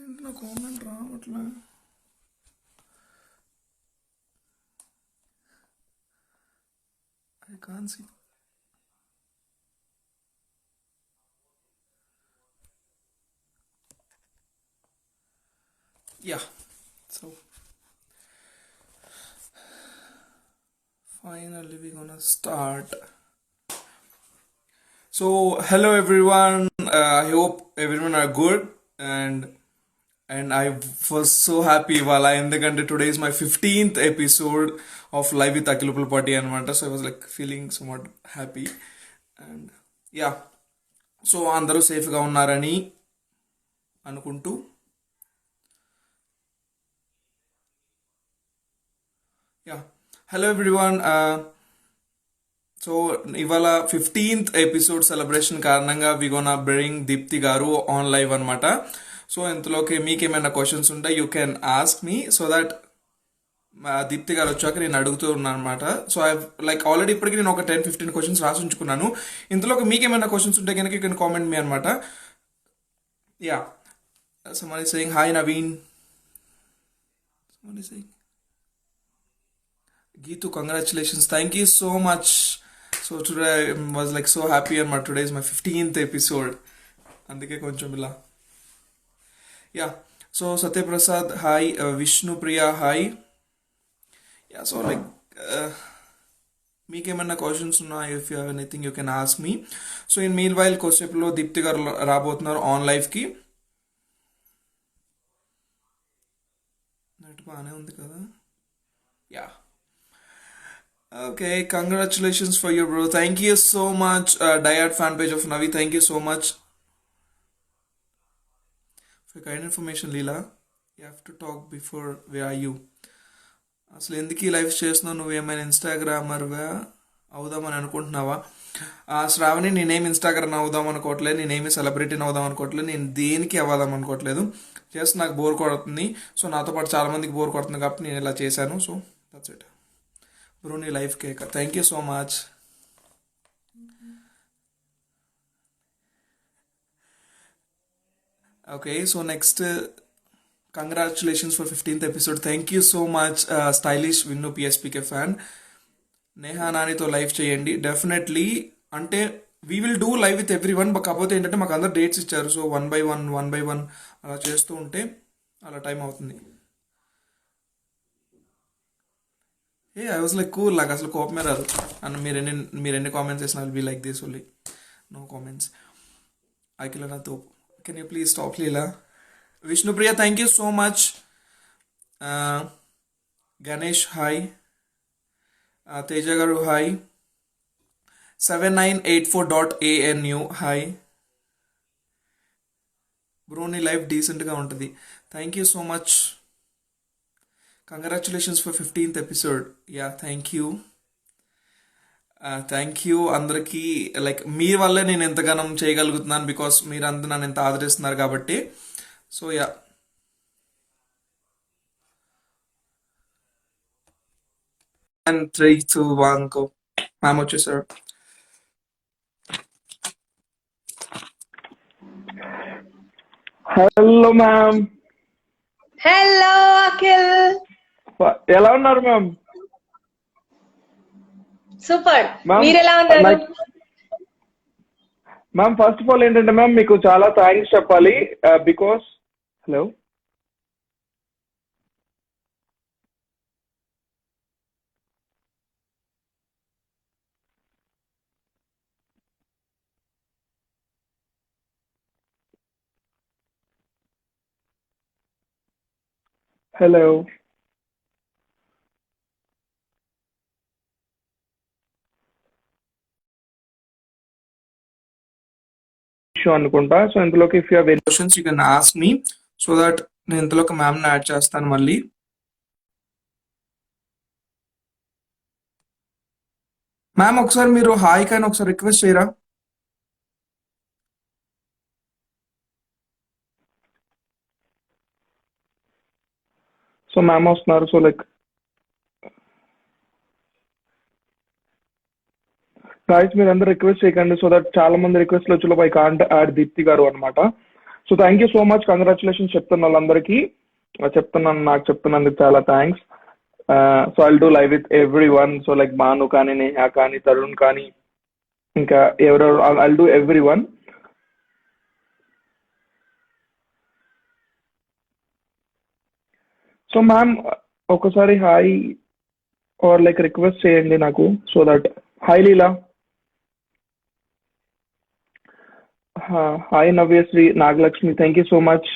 నా కామెంట్ రావట్లే. I can't see. Yeah. So finally we're gonna start. So hello everyone. I hope everyone are good and I was so happy while ఎందుకంటే today is my 15th episode of Live with Akilupal Party అనమాట. So I was like feeling somewhat happy and yeah. So అందరూ సేఫ్గా ఉన్నారని అనుకుంటూ yeah hello everyone. So ఇవాళ 15th episode celebration కారణంగా వి gonna bring Deepthi garu on live అనమాట. So ఇంతలోకి మీకు ఏమైనా క్వశ్చన్స్ ఉంటే you can ask me so that Deepthi garu వచ్చాక నేను అడుగుతూ ఉన్నాను అనమాట. సో ఐ లైక్ ఆల్రెడీ ఇప్పటికి నేను ఒక 10-15 క్వశ్చన్స్ రాసి ఉంచుకున్నాను. ఇంతలోకి మీకు ఏమైనా క్వశ్చన్స్ ఉంటే కనుక యూ కెన్ కామెంట్ మీ అనమాట. Yeah someone is saying hi Naveen. Someone is saying Geetu, congratulations. Thank you so much. So today I was like so happy and today is my 15th episode. అందుకే కొంచెం ఇలా yeah. So Satyaprasad hi, Vishnu Priya hi. Yeah so like మీకేమన్నా questions ఉన్నా if you have anything you can ask me. So in mean while కొద్దిసేపులో దీప్తి గారు రాబోతున్నారు on లైవ్కి. Net బాగానే ఉంది కదా. Yeah okay, congratulations for your bro. Thank you so much. డయాడ్ fan page of Navi, thank you so much for kind information. Leela you have to talk before way are you. అసలు ఎందుకు ఈ లైవ్ చేస్తున్నావు? నువ్వేమైనా ఇన్స్టాగ్రామర్వా అవుదామని అనుకుంటున్నావా? శ్రావణి, నేనేమి ఇన్స్టాగ్రామ్ అవుదాం అనుకోవట్లేదు, నేనేమి సెలబ్రిటీని అవుదాం అనుకోవట్లేదు, నేను దేనికి అవ్వదాం అనుకోవట్లేదు. జస్ట్ నాకు బోర్ కొడుతుంది. సో నాతో పాటు చాలా మందికి బోర్ కొడుతుంది కాబట్టి నేను ఇలా చేశాను. So that's it bro. నీ life cake, thank you so much. Okay, so next congratulations for 15th episode. Thank you so much stylish Vinnu PSPK fan. Neha నానితో లైవ్ చేయండి డెఫినెట్లీ. అంటే we will do live with every one. కాకపోతే ఏంటంటే మాకు అందరు dates ఇచ్చారు. So 1 by 1 అలా చేస్తూ ఉంటే అలా టైం అవుతుంది. ఐ వాజ్ లైక్ కూల్, నాకు అసలు కోపమే రాదు. అండ్ మీరు ఎన్ని కామెంట్స్ చేసిన will be like this only, no comments. Akhila నాతో can you please stop Leela. Vishnupriya thank you so much. Ganesh hi. Teja garu hi. 7984.anu hi. బ్రోని లైఫ్ డీసెంట్గా ఉంటుంది. Thank you so much. Congratulations for 15th episode. Yeah thank you. Thank you అందరికీ. Like మీ వల్లే నేను ఎంతగానో చేయగలుగుతున్నాను బికాస్ మీరంతా నన్ను ఎంత ఆదరిస్తున్నారు కాబట్టి. So yeah, and 3-2-1 go ma'am వచ్చేసారు. Hello ma'am. హలో అఖిల్, ఎలా ఉన్నారు మ్యామ్? సూపర్. మ్యామ్ మీరు ఎలా ఉన్నారు? మ్యామ్ ఫస్ట్ ఆఫ్ ఆల్ ఏంటంటే మ్యామ్ మీకు చాలా థ్యాంక్స్ చెప్పాలి బికాస్ హలో హలో ఇష్యూ అనుకుంటా. సో ఇందులోకి if you have questions you can ask me so that నేను ఇంతలోకి మ్యామ్ని యాడ్ చేస్తాను మళ్ళీ. మ్యామ్ ఒకసారి మీరు హాయ్ కానీ ఒకసారి రిక్వెస్ట్ చేయరా? సో మ్యామ్ వస్తున్నారు. సో లైక్ గాయస్ మీరు అందరు రిక్వెస్ట్ చేయకండి సో దట్ చాలా మంది రిక్వెస్ట్ వచ్చి ఐ కాంట్ యాడ్ దీప్తి గారు అనమాట. So thank you so much, congratulation చెప్తున్న వాళ్ళందరికీ. నాకు చెప్తున్నందుకు చాలా thanks. So I'll do live with every one. So like Bhanu కానీ, నేహా కానీ, తరుణ్ కానీ, ఇంకా ఎవరెవరు, I'll do every one. So ma'am ఒకసారి హాయ్ ఆర్ లైక్ రిక్వెస్ట్ చేయండి నాకు, so that. Hi Leela. Hi Navyasri, Nagalakshmi, thank you so much.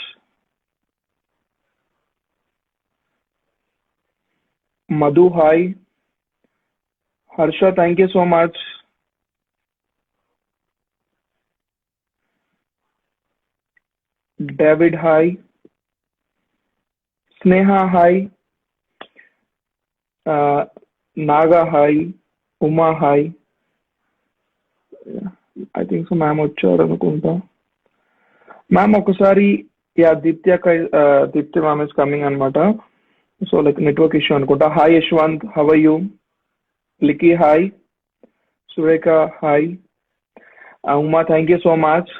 Madhu hi. Harsha thank you so much. David hi. Sneha hi. Naga hi. Uma hi. I think so ma'am వచ్చారు అనుకుంటా. Ma'am ఒకసారి Deepti ma'am is coming అనమాట. So like network issue అనుకుంటా. Hi Yashwant, how are you? Liki hi. Surekha hi. Uma thank you so much.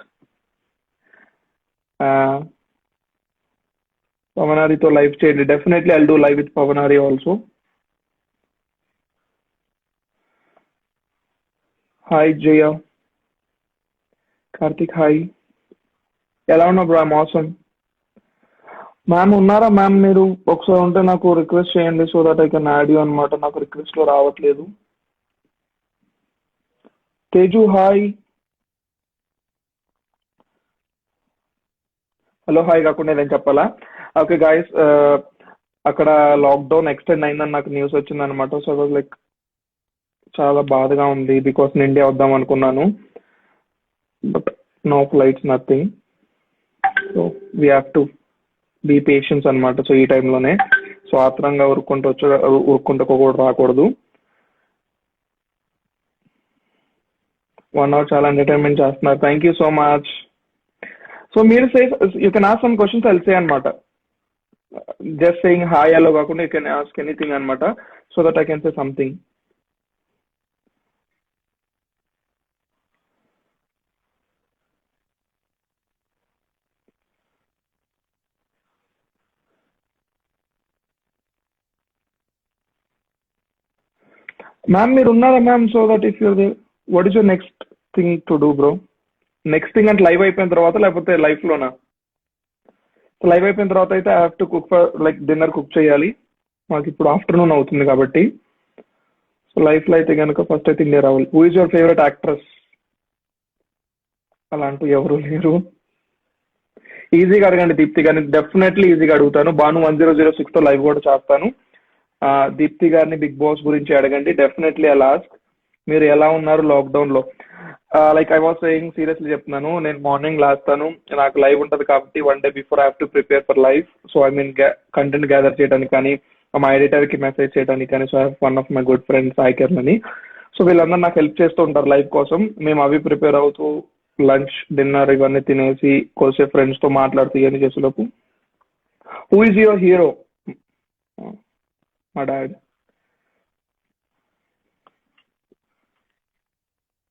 పవనారితో live చేయండి. Definitely I'll do live with Pavanari also. Hi Jaya. Karthik hi. ఎలా ఉన్నా bro? I'm awesome. Ma'am ఉన్నారా ma'am? మీరు ఒకసారి ఉంటే నాకు రిక్వెస్ట్ చేయండి, so that I can add you అనమాట. నాకు రిక్వెస్ట్ లో రావట్లేదు. తేజు హాయ్. హలో హాయ్ కాకుండా ఏదైనా చెప్పాలా? ఓకే గాయస్, అక్కడ లాక్డౌన్ ఎక్స్టెండ్ అయిందని నాకు న్యూస్ వచ్చింది అనమాట. సో లైక్ చాలా బాధగా ఉంది, బికాస్ నేను ఇండియా వద్దాం అనుకున్నాను, but no flights, nothing. So we have to be patience అనమాట. సో ఈ టైంలోనే సో ఆత్రంగా ఉరుక్కుంటూ కూడా రాకూడదు. 1 hour చాలా ఎంటర్టైన్మెంట్ చేస్తున్నారు. Thank you so much. So మీరు you can ask some questions, I'll say అనమాట. జస్ట్ సేయింగ్ హాయ్ హలో కాకుండా యూ కెన్ ఆస్క్ ఎనీథింగ్ అనమాట, so that I can say something. Ma'am మీరు ఉన్నారా ma'am? So that if your there, what is your next thing to do bro? Next thing అంటే live అయిపోయిన తర్వాత, లేకపోతే లైఫ్లోనా? Live అయిపోయిన తర్వాత అయితే I have to cook for like dinner cook చేయాలి. మాకు ఇప్పుడు ఆఫ్టర్నూన్ అవుతుంది కాబట్టి. సో లైఫ్లో అయితే కనుక ఫస్ట్ అయితే ఇండియా రావాలి. Who is your favourite actress? అలాంటి ఎవరు లేరు. ఈజీగా అడగండి దీప్తి గారిని, డెఫినెట్లీ ఈజీగా అడుగుతాను. భాను 1006తో లైవ్ కూడా చేస్తాను. దీప్తి గారిని బిగ్ బాస్ గురించి అడగండి, డెఫినెట్లీ ఐ ఆస్క్. మీరు ఎలా ఉన్నారు లాక్డౌన్ లో? Like I was saying, seriously చెప్తున్నాను, నేను మార్నింగ్ లేస్తాను, నాకు లైవ్ ఉంటుంది కాబట్టి 1 day before I have to prepare for live. So I mean content gather చేయడానికి కానీ, మా ఎడిటర్ కి మెసేజ్ చేయడానికి కానీ. So I have one of my good friends Sai Kiran అని. సో వీళ్ళందరూ నాకు హెల్ప్ చేస్తూ ఉంటారు లైవ్ కోసం. మేము అవి ప్రిపేర్ అవుతూ లంచ్ డిన్నర్ ఇవన్నీ తినేసి కొద్దిసేపు ఫ్రెండ్స్ తో మాట్లాడుతూ ఇవన్నీ చేసేలోపు. Who is your hero? మా డాడ్.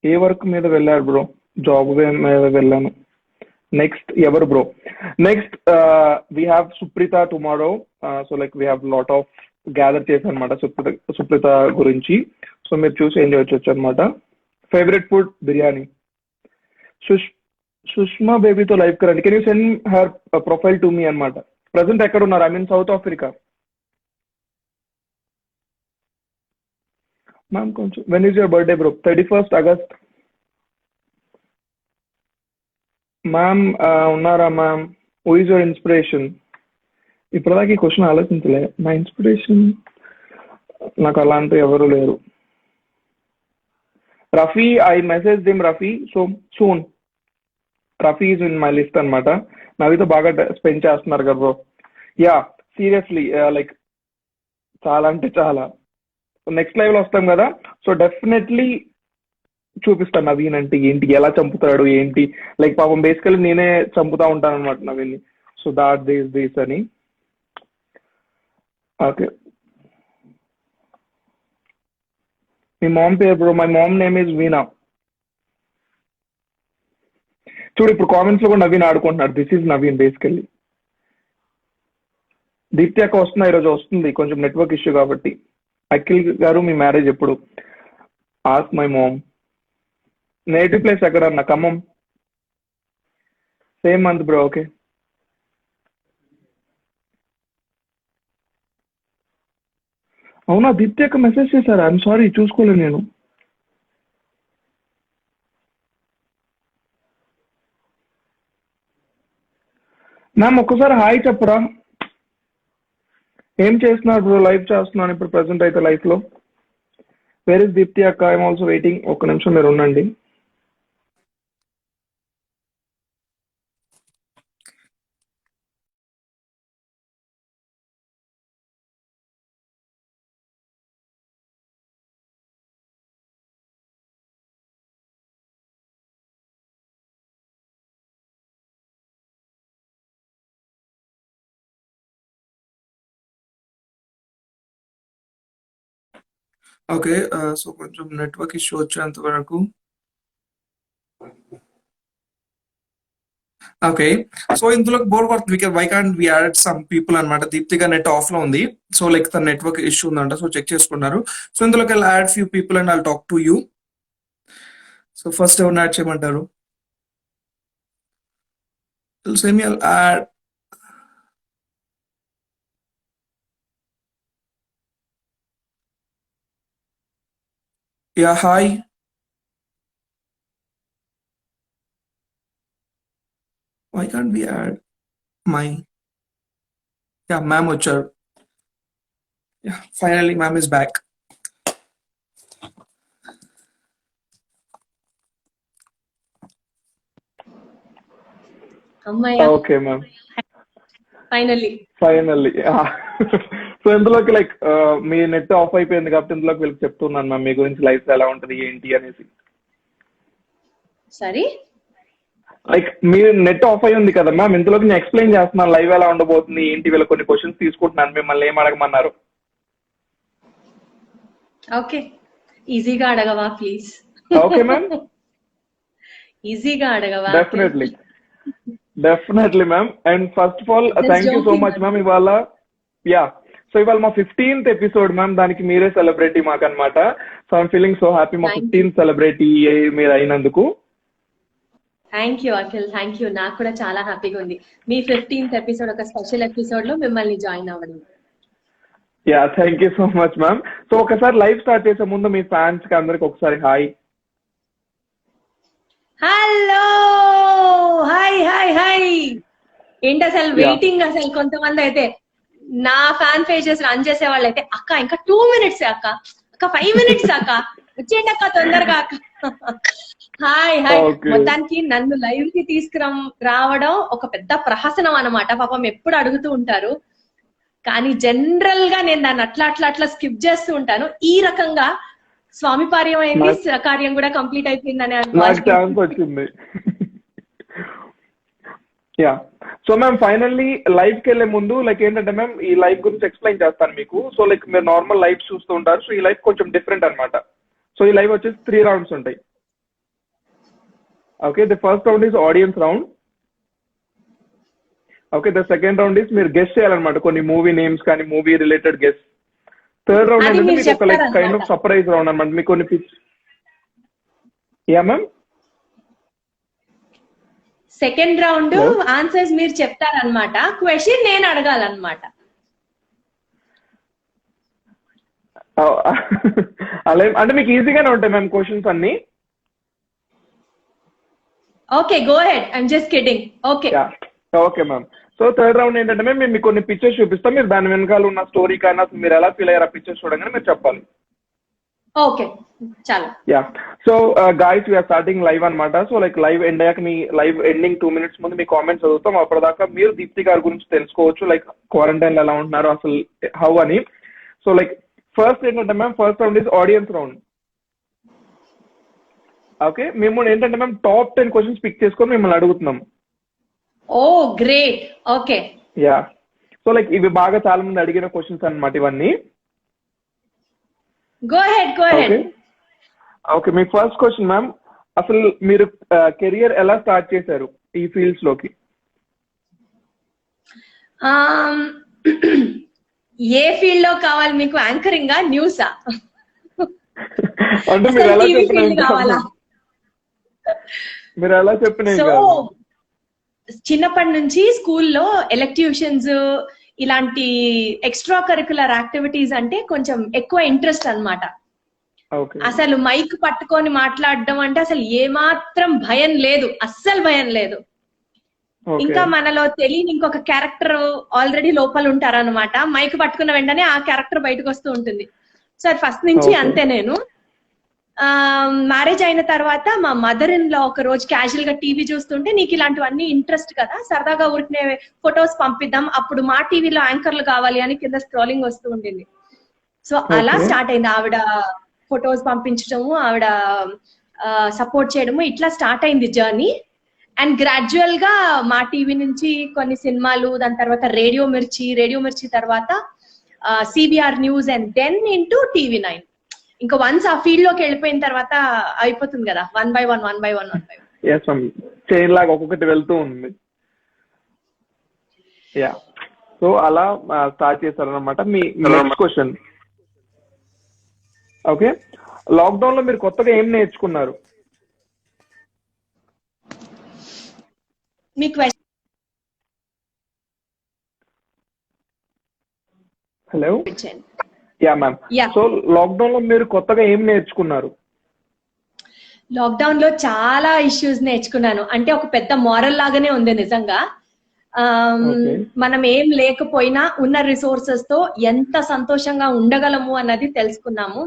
ఏ వర్క్ మీద వెళ్ళారు బ్రో? జాబ్ మీద వెళ్ళాను. నెక్స్ట్ ఎవరు bro? Next we have Supreetha tomorrow. So like we have lot of gather చేశాను అనమాట సుప్రీత గురించి. సో మీరు చూసి ఎంజాయ్ చేయొచ్చు అనమాట. Favourite food biryani. Sushma baby live కరండి. Can you send her profile to me అనమాట. ప్రజెంట్ ఎక్కడ ఉన్నారు? I mean South Africa. Ma'am కొంచెం, when is your birthday bro? 31st August. Ma'am ఉన్నారా ma'am? Who is your inspiration? ఇప్పటిదాకా ఈ క్వశ్చన్ ఆలోచించలే. నా inspiration నాకు అలాంటి ఎవరు లేరు. Rafi, I message them Rafi. So soon Rafi is in my list అనమాట. నవితో బాగా స్పెండ్ చేస్తున్నారు కదా బ్రో. యా సీరియస్లీ, లైక్ చాలా అంటే చాలా. నెక్స్ట్ లైవ్ లో వస్తాం కదా, సో డెఫినెట్లీ చూపిస్తాను నవీన్ అంటే ఏంటి, ఎలా చంపుతాడు ఏంటి. లైక్ పాపం బేసికలీ నేనే చంపుతా ఉంటాను అనమాట నవీన్ ని. సో దాట్ దిస్ అని. ఓకే, మీ మామ్ పేరు bro? My mom name is Veena. చూడు ఇప్పుడు కామెంట్స్ లో కూడా నవీన్ ఆడుకుంటున్నాడు. This is Naveen basically. Deepti అక్క వస్తున్నా ఈరోజు వస్తుంది, కొంచెం నెట్వర్క్ ఇష్యూ కాబట్టి. అఖిల్ గారు మీ మ్యారేజ్ ఎప్పుడు? Ask my mom. Native place ఎక్కడ అన్న? Khammam. Same month bro. Okay. అవునా, దీప్తి అక్క మెసేజ్ చేశారా? ఐఎమ్ సారీ, చూసుకోలేదు నేను. మ్యామ్ ఒక్కసారి హాయ్ చెప్పరా. ఏం చేస్తున్నారు బ్రో? లైవ్ చేస్తున్నాను ఇప్పుడు ప్రెసెంట్ అయితే లైఫ్ లో. వేర్ ఇస్ దీప్తి అక్క? I'm also waiting. ఒక్క నిమిషం మీరు ఉండండి. ఓకే. సో కొంచెం నెట్వర్క్ ఇష్యూ వచ్చేంత వరకు. ఓకే. సో ఇందులో బోర్ కొడుతుంది. Why can't we add some people అనమాట. దీప్తిగా నెట్ ఆఫ్ లో ఉంది. సో లైక్ తన నెట్వర్క్ ఇష్యూ ఉందంట. సో చెక్ చేసుకున్నారు. సో ఇందులోకి add few people and I'll talk to you. So first ఎవరిని యాడ్ చేయమంటారు? Same add. Yeah hi. Why can't we add my. Yeah ma'am వచ్చారు. Yeah finally ma'am is back. అమ్మయ్య, okay ma'am, finally. Finally. So ఇందులోకి like మీ net off అయిపోయింది కాబట్టి ఇందులోకి వీళ్ళకి చెప్తున్నాను మ్యామ్ మీ గురించి, లైఫ్ ఎలా ఉంటుంది ఏంటి అనేసి. సరే, లైక్ మీ నెట్ ఆఫ్ అయి ఉంది కదా మ్యామ్, ఇందులోకి నేను ఎక్స్ప్లెయిన్ చేస్తున్నాను లైవ్ ఎలా ఉండబోతుంది ఏంటి. వీళ్ళ కొన్ని క్వశ్చన్స్ తీసుకుంటున్నాను, మిమ్మల్ని ఏం అడగమన్నారు. ఓకే. ఈజీగా అడగవా ప్లీజ్? ఓకే మ్యామ్, ఈజీగా అడగవా? Definitely definitely ma'am. And first of all thank you so much ma'am. ఇవాళ సో ఇవాళ మా 15th ఎపిసోడ్ మ్యామ్, దానికి మీరే సెలబ్రిటీ మాకు అనమాట. So I'm feeling so happy మా 15th సెలబ్రిటీ మీరు అయినందుకు. Thank you Akhil, thank you. నాకు కూడా చాలా హ్యాపీగా ఉంది మీ 15th ఎపిసోడ్, ఒక స్పెషల్ ఎపిసోడ్ లో మిమ్మల్ని జాయిన్ అవ్వడం. Thank you so much ma'am. So ఒకసారి లైవ్ స్టార్ట్ చేసే ముందు మీ ఫ్యాన్స్ కి అందరికి ఒకసారి hi. Hello, hi hi hi. ఏంటి అసలు వెయిటింగ్. అసలు కొంతమంది అయితే నా ఫ్యాన్ పేజెస్ రన్ చేసే వాళ్ళు అయితే, అక్క ఇంకా 2 minutes అక్క, అక్క 5 minutes అక్క, వచ్చేయండి అక్క తొందరగా అక్క. Hi hi. మొత్తానికి నన్ను లైవ్ కి రావడం ఒక పెద్ద ప్రహసనం అన్నమాట. పాపం ఎప్పుడు అడుగుతూ ఉంటారు, కానీ జనరల్ గా నేను దాన్ని అట్లా స్కిప్ చేస్తూ ఉంటాను. ఈ రకంగా స్వామి కార్యం అయింది, కార్యం కూడా కంప్లీట్ అయిపోయిందని ఛాన్స్ వచ్చింది. సో మ్యామ్ ఫైనల్లీ లైవ్ కి వెళ్లే ముందు లైక్ ఏంటంటే మ్యామ్, ఈ లైవ్ గురించి ఎక్స్ప్లెయిన్ చేస్తాను మీకు. సో లైక్ మీరు నార్మల్ లైవ్ చూస్తూ ఉంటారు, సో ఈ లైవ్ కొంచెం డిఫరెంట్ అనమాట. సో ఈ లైవ్ వచ్చేసి 3 rounds ఉంటాయి. Okay, the first round is audience round. Okay, the second round is మీరు గెస్ట్ చేయాలన్నమాట, కొన్ని మూవీ నేమ్స్ కానీ movie related guest. Third round ఏంటంటే మీకు ఒక like kind of surprise round అనమాట. మీకు కొన్ని మ్యామ్ సెకండ్ రౌండ్ ఆన్సర్స్ మీరు చెప్తారనమాట, క్వశ్చన్ నేను అడగాలన్నమాట. అలా అంటే మీకు ఈజీగానే ఉంటాయి మ్యామ్ క్వశ్చన్స్ అన్ని. Okay, go head, I'm just kidding. Okay okay ma'am. So third round ఏంటంటే మేము మీకు కొన్ని పిక్చర్స్ చూపిస్తాం, మీరు దాని వెనకాల ఉన్న స్టోరీ కానీ మీరు ఎలా ఫీల్ అయ్యారు ఆ పిక్చర్స్ చూడగానే మీరు చెప్పాలి. ఓకే, చాలా. So guys we're starting live అనమాట. సో లైక్ లైవ్ ఎండ్ అయ్యాక మీ లైవ్ ఎండింగ్ 2 minutes ముందు మీ కామెంట్స్ చదువుతాం. అప్పటిదాకా మీరు దీప్తి గారి గురించి తెలుసుకోవచ్చు, లైక్ క్వారంటైన్ లో ఎలా ఉంటున్నారు అసలు హౌ అని. సో లైక్ ఫస్ట్ ఏంటంటే ma'am, first round is audience round. Okay, మేము ఏంటంటే మ్యామ్ టాప్ 10 క్వశ్చన్స్ పిక్ చేసుకొని మిమ్మల్ని అడుగుతున్నాం. ఓ గ్రేట్. ఓకే, సో లైక్ ఇవి బాగా చాలా మంది అడిగిన క్వశ్చన్స్ అన్నమాట ఇవన్నీ. Go head. ఓకే, మీ ఫస్ట్ క్వశ్చన్ మ్యామ్, అసలు మీరు కెరియర్ ఎలా స్టార్ట్ చేశారు ఈ ఫీల్డ్స్ లోకి? ఏ ఫీల్డ్ లో కావాలి మీకు? యాంకరింగా, న్యూసా? అంటే మీరు ఎలా టీవీ చెప్పిన ఫీల్డ్ కావాలా? మీరు ఎలా చెప్పిన సో చిన్నప్పటి నుంచి స్కూల్లో ఎలక్ట్యూషన్స్ ఇలాంటి ఎక్స్ట్రా కరికులర్ యాక్టివిటీస్ అంటే కొంచెం ఎక్కువ ఇంట్రెస్ట్ అన్నమాట. ఓకే అసలు మైక్ పట్టుకొని మాట్లాడడం అంటే అసలు ఏమాత్రం భయం లేదు, అస్సలు భయం లేదు. ఇంకా మనలో తెలియని ఇంకొక క్యారెక్టర్ ఆల్రెడీ లోపల ఉంటారన్నమాట. మైక్ పట్టుకున్న వెంటనే ఆ క్యారెక్టర్ బయటకు వస్తూ ఉంటుంది. సో అది ఫస్ట్ నుంచి అంతే. నేను మ్యారేజ్ అయిన తర్వాత మా మదర్ ఇన్ లా ఒక రోజు క్యాజువల్ గా టీవీ చూస్తుంటే, నీకు ఇలాంటివన్నీ ఇంట్రెస్ట్ కదా, సరదాగా ఊరికనే ఫొటోస్ పంపిద్దాం, అప్పుడు మా టీవీలో యాంకర్లు కావాలి అని కింద స్క్రోలింగ్ వస్తూ ఉండింది. సో అలా స్టార్ట్ అయింది. ఆవిడ ఫొటోస్ పంపించడము, ఆవిడ సపోర్ట్ చేయడము, ఇట్లా స్టార్ట్ అయింది జర్నీ. అండ్ గ్రాడ్యువల్ గా మా టీవీ నుంచి కొన్ని సినిమాలు, దాని తర్వాత రేడియో మిర్చి తర్వాత CBR news, and then into TV9. ఇంకా వన్స్ ఆ ఫీల్డ్ లోకి వెళ్ళిపోయిన తర్వాత అయిపోతుంది కదా, వన్ బై వన్. చైన్ లాగా ఒక్కొక్కటి వెళ్తూ ఉంది. యా, సో అలా స్టార్ట్ చేశారనమాట. మీ నెక్స్ట్ క్వశ్చన్. ఓకే, లాక్డౌన్ లో మీరు కొత్తగా ఏం నేర్చుకున్నారు? మీ question. Hello. Yeah ma'am. So lockdown లో మీరు కొత్తగా ఏం నేర్చుకున్నారు? లాక్డౌన్ లో చాలా ఇష్యూస్ నేర్చుకున్నాను. అంటే ఒక పెద్ద మోరల్ లాగానే ఉంది నిజంగా. మనం ఏం లేకపోయినా ఉన్న రిసోర్సెస్ తో ఎంత సంతోషంగా ఉండగలము అన్నది తెలుసుకున్నాము.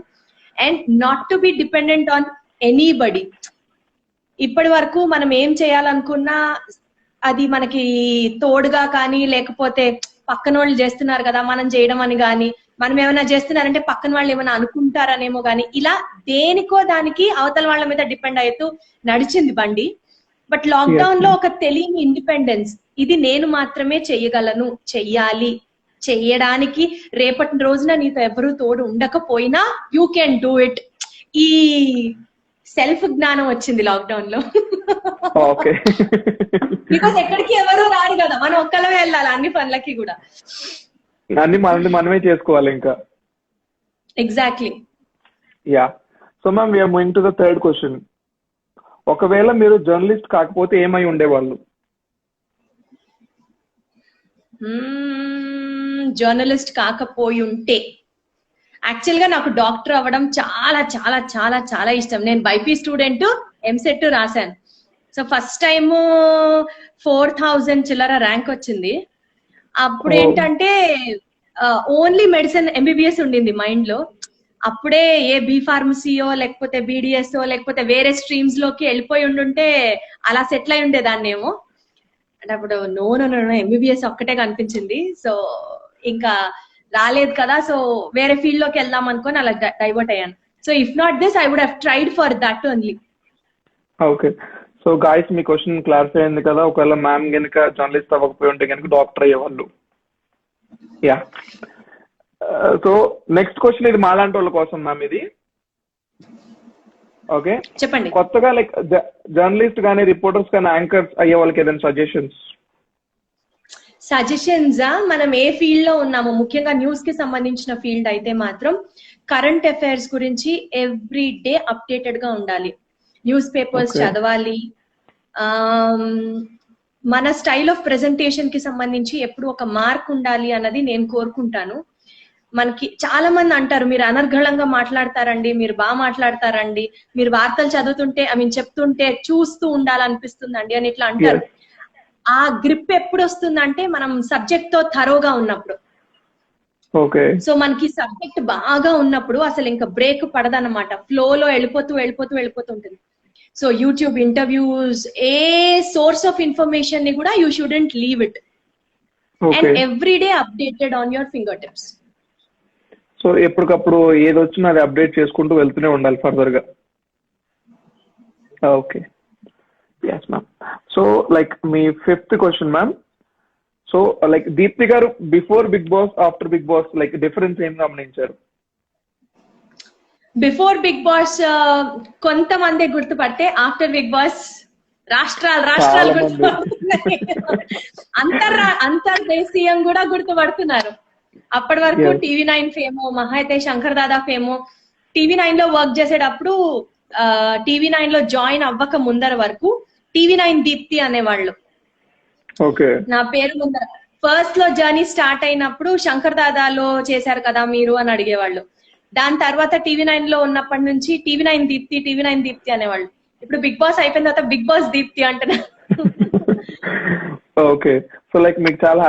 And not to be dependent on anybody. ఇప్పటి వరకు మనం ఏం చేయాలనుకున్నా అది మనకి తోడుగా కానీ, లేకపోతే పక్కన వాళ్ళు చేస్తున్నారు కదా మనం చేయడం అని కానీ, మనం ఏమైనా చేస్తున్నారంటే పక్కన వాళ్ళు ఏమైనా అనుకుంటారనేమో కానీ, ఇలా దేనికో దానికి అవతల వాళ్ళ మీద డిపెండ్ అవుతూ నడిచింది బండి. బట్ లాక్డౌన్ లో ఒక తెలియని ఇండిపెండెన్స్, ఇది నేను మాత్రమే చెయ్యగలను, చెయ్యాలి, చెయ్యడానికి రేపటి రోజున నీతో ఎవరు తోడు ఉండకపోయినా యూ కెన్ డూ ఇట్. ఈ సెల్ఫ్ జ్ఞానం వచ్చింది లాక్డౌన్ లో. బికాస్ ఎక్కడికి ఎవరు రారు కదా, మనం ఒక్కలమే వెళ్ళాలి అన్ని పనులకి కూడా. అన్ని మనమే చేసుకోవాలి ఇంకా. Exactly. Yeah, so ma'am we're moving to the third question. ఒకవేళ మీరు జర్నలిస్ట్ కాకపోతే ఏమై ఉండేవాళ్ళు? జర్నలిస్ట్ కాకపోయి ఉంటే యాక్చువల్ గా నాకు డాక్టర్ అవ్వడం చాలా చాలా చాలా చాలా ఇష్టం. నేను బైపీ స్టూడెంట్, ఎంసెట్ రాశాను. సో ఫస్ట్ టైం 4000 చిల్లర ర్యాంక్ వచ్చింది. అప్పుడు ఏంటంటే ఓన్లీ మెడిసిన్ ఎంబీబీఎస్ ఉండింది మైండ్ లో. అప్పుడే ఏ బి ఫార్మసీయో లేకపోతే బీడిఎస్ లేకపోతే వేరే స్ట్రీమ్స్ లోకి వెళ్ళిపోయి ఉండుంటే అలా సెటిల్ అయి ఉండేదాన్నేమో. అంటే అప్పుడు నో ఎంబీబీఎస్ ఒక్కటే కనిపించింది. సో ఇంకా రాలేదు కదా, సో వేరే ఫీల్డ్ లోకి వెళ్దాం అనుకొని అలా డైవర్ట్ అయ్యాను. So if not this I would have tried for that only. Okay, so guys మీ క్వశ్చన్ క్లారిఫై అయింది కదా. ఒకవేళ మ్యామ్ కనుక జర్నలిస్ట్ అవ్వకపోయి ఉంటే కనుక డాక్టర్ అయ్యేవాళ్ళు. యా, సో నెక్స్ట్ క్వశ్చన్, ఇది మాలాంటి వాళ్ళ కోసం మ్యామ్ ఇది. ఓకే చెప్పండి. కొత్తగా లైక్ జర్నలిస్ట్ కానీ, రిపోర్టర్స్ కానీ, యాంకర్స్ అయ్యే వాళ్ళకి ఏదైనా సజెషన్స్? మనం ఏ ఫీల్డ్ లో ఉన్నామో, ముఖ్యంగా న్యూస్ కి సంబంధించిన ఫీల్డ్ అయితే మాత్రం కరెంట్ అఫైర్స్ గురించి ఎవ్రీ డే అప్డేటెడ్ గా ఉండాలి. న్యూస్ పేపర్స్ చదవాలి. మన స్టైల్ ఆఫ్ ప్రెజెంటేషన్ కి సంబంధించి ఎప్పుడు ఒక మార్క్ ఉండాలి అన్నది నేను కోరుకుంటాను. మనకి చాలా మంది అంటారు, మీరు అనర్గళంగా మాట్లాడతారండి, మీరు బాగా మాట్లాడతారండి, మీరు వార్తలు చదువుతుంటే చెప్తుంటే చూస్తూ ఉండాలనిపిస్తుందండి అని ఇట్లా అంటారు. ఆ గ్రిప్ ఎప్పుడు వస్తుందంటే మనం సబ్జెక్ట్ తో థరోగా ఉన్నప్పుడు. సో మనకి సబ్జెక్ట్ బాగా ఉన్నప్పుడు అసలు ఇంకా బ్రేక్ పడదన్నమాట. ఫ్లోలో వెళ్ళిపోతూ ఉంటుంది. So YouTube interviews, A source of information ని కూడా you shouldn't leave it. And every day updated on your finger tips. So ఎప్పటికప్పుడు ఏది వచ్చినా అది అప్డేట్ చేసుకుంటూ వెళ్తూనే ఉండాలి ఫర్దర్ గా. Okay, yes ma'am. So like my fifth question ma'am, so like Deepti garu before Bigg Boss, after Bigg Boss, like difference em gamanincharu? Before Bigg Boss కొంతమంది గుర్తుపడితే ఆఫ్టర్ బిగ్ బాస్ రాష్ట్రాలు చాలా మంది. గుర్తుపడుతున్నాయి. అంతర్దేశీయం కూడా గుర్తుపడుతున్నారు. అప్పటి వరకు Yes. TV9 ఫేమో, మహా అయితే శంకర్ దాదా ఫేమో. TV9 లో వర్క్ చేసేటప్పుడు TV9 లో జాయిన్ అవ్వక ముందర వరకు TV9 దీప్తి అనేవాళ్ళు. ఓకే. నా పేరు ముందర ఫస్ట్ లో జర్నీ స్టార్ట్ అయినప్పుడు శంకర్ దాదాలో చేశారు కదా మీరు అని అడిగేవాళ్ళు. దాని తర్వాత TV9 లో ఉన్నప్పటి నుంచి TV9 దీప్తి అనేవాళ్ళు. ఇప్పుడు బిగ్ బాస్ అయిపోయిన తర్వాత బిగ్ బాస్ దీప్తి అంటున్నారు. ఓకే. సో లైక్ మీకు చాలా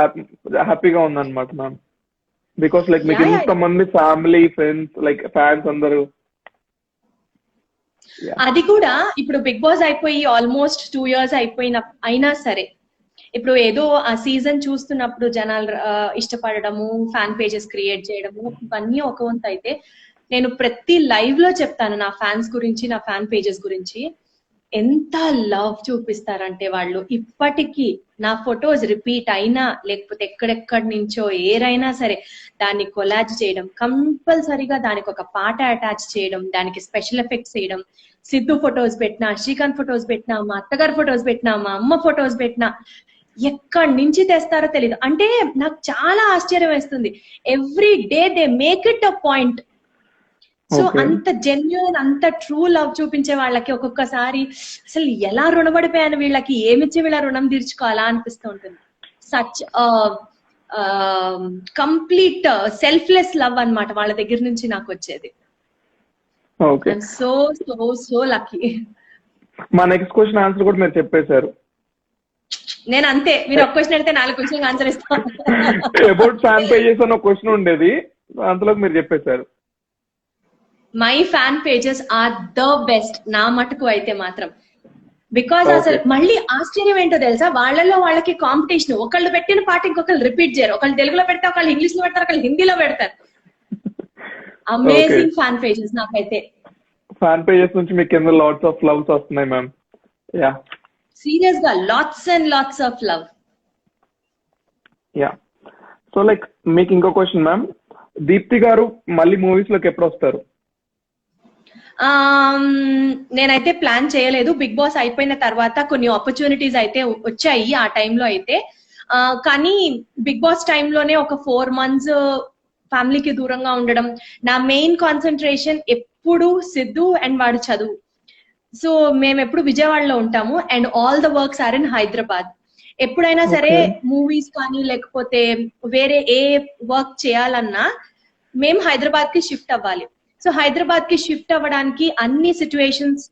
హ్యాపీగా ఉందన్నమాట మ్యామ్. బికాస్ లైక్ మీకు Yeah, yeah. ఇంతమంది ఫ్యామిలీ ఫ్రెండ్స్ లైక్ ఫ్యాన్స్ అందరూ. అది కూడా ఇప్పుడు బిగ్ బాస్ అయిపోయి ఆల్మోస్ట్ 2 years అయినా సరే, ఇప్పుడు ఏదో ఆ సీజన్ చూస్తున్నప్పుడు జనాలు ఇష్టపడడము, ఫ్యాన్ పేజెస్ క్రియేట్ చేయడము, ఇవన్నీ ఒక వంతు అయితే, నేను ప్రతి లైవ్ లో చెప్తాను నా ఫ్యాన్స్ గురించి, నా ఫ్యాన్ పేజెస్ గురించి. ఎంత లవ్ చూపిస్తారంటే వాళ్ళు ఇప్పటికీ నా ఫొటోస్ రిపీట్ అయినా లేకపోతే ఎక్కడెక్కడి నుంచో ఏరైనా సరే దాన్ని కొలాజ్ చేయడం, కంపల్సరీగా దానికి ఒక పాట అటాచ్ చేయడం, దానికి స్పెషల్ ఎఫెక్ట్స్ చేయడం. సిద్ధు ఫొటోస్ పెట్టినా, శ్రీకాంత్ ఫొటోస్ పెట్టినా, మా అత్తగారి ఫొటోస్ పెట్టినా, మా అమ్మ ఫొటోస్ పెట్టినా, ఎక్కడి నుంచి తెస్తారో తెలియదు. అంటే నాకు చాలా ఆశ్చర్యం వేస్తుంది. Every day they make it a point. So Okay. అంత జెన్యున్, అంత ట్రూ లవ్ చూపించే వాళ్ళకి ఒక్కొక్కసారి అసలు ఎలా రుణపడిపోయాను వీళ్ళకి, ఏమిచ్చి వీళ్ళ రుణం తీర్చుకోవాలా అనిపిస్తూ ఉంటుంది. సచ్ కంప్లీట్ సెల్ఫ్లెస్ లవ్ అన్నమాట వాళ్ళ దగ్గర నుంచి నాకు వచ్చేది. Okay. I'm so so so lucky. మా నెక్స్ట్ క్వశ్చన్ ఆన్సర్ కూడా మీరు చెప్పేశారు. నేను అంతే, మీరు ఒక క్వశ్చన్ అడిగితే 4 క్వశ్చన్ ఆన్సర్ ఇస్తాను. అబౌట్ ఫ్యాన్ పేజెస్ అని ఒక క్వశ్చన్ ఉండేది, అంతలోకి మీరు చెప్పేశారు. My fan pages are the best నా మటుకు అయితే మాత్రం. Because Okay. అసలు మళ్ళీ ఆశ్చర్యం ఏంటో తెలుసా, వాళ్ళలో వాళ్ళకి కాంపిటీషన్. ఒకళ్ళు పెట్టిన పాట ఇంకొకళ్ళు రిపీట్ చేయరు. ఒకళ్ళు తెలుగులో పెడతారు, ఒకళ్ళు ఇంగ్లీష్ లో పెడతారు, ఒకళ్ళు హిందీలో పెడతారు. అమేజింగ్ ఫ్యాన్ పేజెస్ నాకైతే. ఫ్యాన్ పేజెస్ నుంచి మీకు కింద లాట్స్ ఆఫ్ లవ్స్ వస్తున్నాయి మ్యామ్. యా సీరియస్ గా lots and lots of love. Yeah. So like మీకు ఇంకో క్వశ్చన్ మ్యామ్, దీప్తి గారు మళ్ళీ మూవీస్ లోకి ఎప్పుడు వస్తారు? నేనైతే ప్లాన్ చేయలేదు. బిగ్ బాస్ అయిపోయిన తర్వాత కొన్ని ఆపర్చునిటీస్ అయితే వచ్చాయి ఆ టైంలో అయితే. కానీ బిగ్ బాస్ టైంలోనే ఒక 4 months ఫ్యామిలీకి దూరంగా ఉండడం. నా మెయిన్ కాన్సన్ట్రేషన్ ఎప్పుడు సిద్ధు అండ్ వాడి చదువు. సో మేము ఎప్పుడు విజయవాడలో ఉంటాము and all the works are in Hyderabad. ఎప్పుడైనా సరే మూవీస్ కానీ లేకపోతే వేరే ఏ వర్క్ చేయాలన్నా మేము హైదరాబాద్ కి షిఫ్ట్ అవ్వాలి. సో హైదరాబాద్ కి షిఫ్ట్ అవ్వడానికి అన్ని సిచ్యువేషన్స్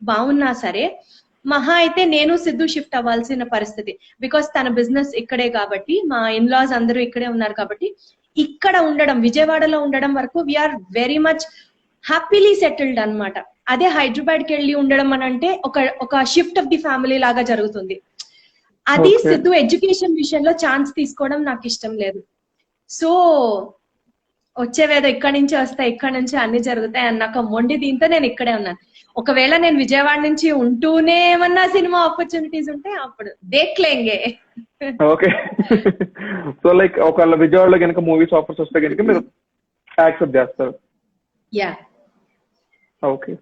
బాగున్నా సరే మహా అయితే నేను సిద్ధు షిఫ్ట్ అవ్వాల్సిన పరిస్థితి. బికాస్ తన బిజినెస్ ఇక్కడే కాబట్టి, మా ఇన్లాస్ అందరూ ఇక్కడే ఉన్నారు కాబట్టి, ఇక్కడ ఉండడం, విజయవాడలో ఉండడం వరకు we're very much happily settled అన్నమాట. అదే హైదరాబాద్ కి వెళ్ళి ఉండడం అని అంటే ఒక షిఫ్ట్ ఆఫ్ ది ఫ్యామిలీ లాగా జరుగుతుంది. అది Okay. సిద్ధు ఎడ్యుకేషన్ విషయంలో ఛాన్స్ తీసుకోవడం నాకు ఇష్టం లేదు. సో వచ్చేవేదో ఇక్కడి నుంచి వస్తాయి, ఇక్కడి నుంచి అన్ని జరుగుతాయి అన్నాక మొండి దీంతో నేను ఇక్కడే ఉన్నాను. ఒకవేళ నేను విజయవాడ నుంచి ఉంటూనే ఏమన్నా సినిమా ఆపర్చునిటీస్ ఉంటే అప్పుడు దేఖ్లేంగే. ఓకే. సో లైక్ ఒకవేళ విజయవాడలో కనుక మూవీస్ ఆఫర్స్ వస్తే కనుక మీరు యాక్సెప్ట్ చేస్తారు? యా. ఓకే.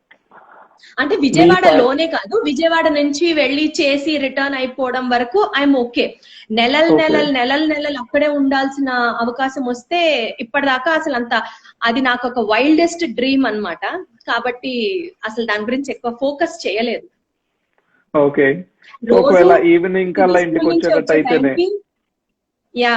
అంటే విజయవాడలోనే కాదు, విజయవాడ నుంచి వెళ్ళి చేసి రిటర్న్ అయిపోవడం వరకు ఐఎమ్ ఓకే. నెలలు అక్కడే ఉండాల్సిన అవకాశం వస్తే ఇప్పటిదాకా అసలు అంత, అది నాకు ఒక వైల్డెస్ట్ డ్రీమ్ అన్నమాట. కాబట్టి అసలు దాని గురించి ఎక్కువ ఫోకస్ చేయలేదు. ఓకే. ఒకవేళ ఈవినింగ్ కల్లా ఇంటికి వచ్చేటట్టు అయితేనే. యా,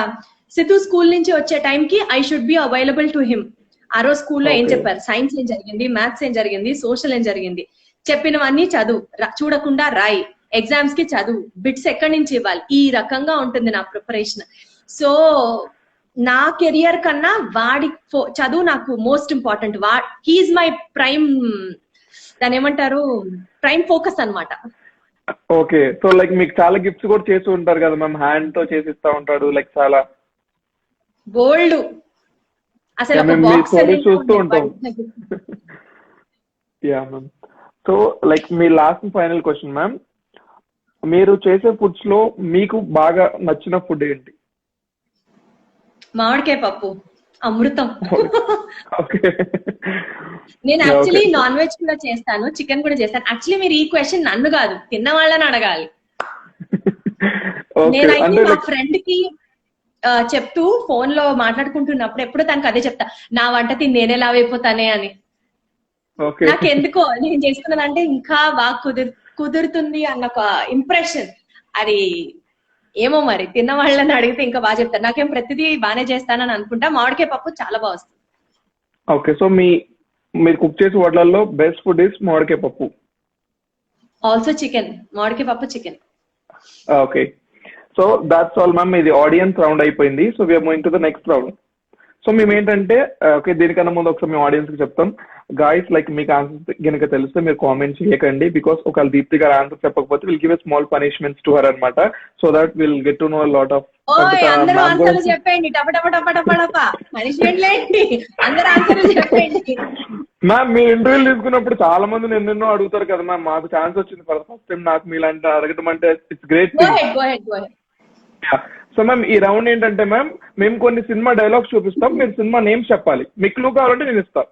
సిద్ధు స్కూల్ నుంచి వచ్చే టైంకి I should be available to him. ఆ రోజు స్కూల్లో ఏం Okay. చెప్పారు, సైన్స్ ఏం జరిగింది, మ్యాథ్స్ ఏం జరిగింది, సోషల్ ఏం జరిగింది, చెప్పినవన్నీ చదువు, చూడకుండా రాయి, ఎగ్జామ్స్ కి చదువు, బిట్స్ ఎక్కడి నుంచి ఇవ్వాలి, ఈ రకంగా ఉంటుంది నా ప్రిపరేషన్. సో నా కెరియర్ కన్నా వాడి చదువు నాకు most important. He's my prime, దాని ఏమంటారు, ప్రైమ్ ఫోకస్ అన్నమాట. ఓకే. సో లైక్ మీకు చాలా గిఫ్ట్స్ కూడా చేసి ఉంటారు కదా మ్యామ్, హ్యాండ్ తో చేసిస్తా ఉంటాడు లైక్ చాలా. గోల్డ్ అసలు ఒక మేము మీ బాక్స్ స్టోరీస్ చూస్తూ ఉంటాం. Yeah ma'am. సో లైక్ మీ లాస్ట్ ఫైనల్ క్వశ్చన్ మ్యామ్, మీరు చేసే ఫుడ్స్ లో మీకు బాగా నచ్చిన ఫుడ్ ఏంటి? మామిడికాయ పప్పు. అమృతం. ఓకే. నేను ఓకే. యాక్చువల్లీ నాన్ వెజ్ కూడా చేస్తాను, చికెన్ కూడా చేస్తాను. యాక్చువల్లీ మీరు ఈ క్వశ్చన్ నన్ను కాదు, తిన్న వాళ్ళని అడగాలి. ఓకే. నేనైతే అంటే మా లైక్ ఫ్రెండ్ కి చెప్తూ ఫోన్ లో మాట్లాడుకుంటున్నప్పుడు ఎప్పుడు తనకు అదే చెప్తా, నా వంట తిని నేనే లావైపోతానే అని. ఓకే. నాకెందుకో నేను చేసుకున్నదంటే ఇంకా బాగా కుదురుతుంది అన్న ఒక ఇంప్రెషన్. అది ఏమో మరి తిన్న వాళ్ళని అడిగితే ఇంకా బాగా చెప్తారు. నాకేం ప్రతిదీ బాగానే చేస్తానని అనుకుంటా. మామిడికాయ పప్పు చాలా బాగా వస్తుంది. ఓకే. సో మీరు కుక్ చేసే వాటిలలో బెస్ట్ ఫుడ్ ఇస్ మామిడికాయ పప్పు. ఆల్సో చికెన్, మామిడికాయ పప్పు chicken. Okay. So that's all ma'am. ఇది ఆడియన్స్ రౌండ్ అయిపోయింది. So we're moving to the next round. So మేము ఏంటంటే ఓకే, దీనికన్నా ముందు ఒకసారి మేము ఆడియన్స్ కి చెప్తాం. గాయస్, లైక్ మీకు ఆన్సర్ కనుక తెలిస్తే మీరు కామెంట్ చేయకండి. బికాస్ ఒకవేళ దీప్తి గారు ఆన్సర్ చెప్పకపోతే will give a small punishments to her అనమాట. So that will get to know lot of. ఓయ్ అందరూ ఆన్సర్లు చెప్పండి, టప టప టప టప టప. పనిష్మెంట్ లేండి, అందరూ ఆన్సర్లు చెప్పండి. మ్యామ్, మీరు ఇంటర్వ్యూలు తీసుకున్నప్పుడు చాలా మంది ఎన్నెన్నో అడుగుతారు కదా మ్యామ్. మాకు ఛాన్స్ వచ్చింది ఫస్ట్ టైం, నాకు మీలాంటి అడగటం అంటే it's great. Go head. So ma'am, ఈ రౌండ్ ఏంటంటే మ్యామ్, మేము కొన్ని సినిమా డైలాగ్స్ చూపిస్తాం, మీరు సినిమా నేమ్స్ చెప్పాలి. మీకు క్లూ కావాలంటే నేను ఇస్తాను.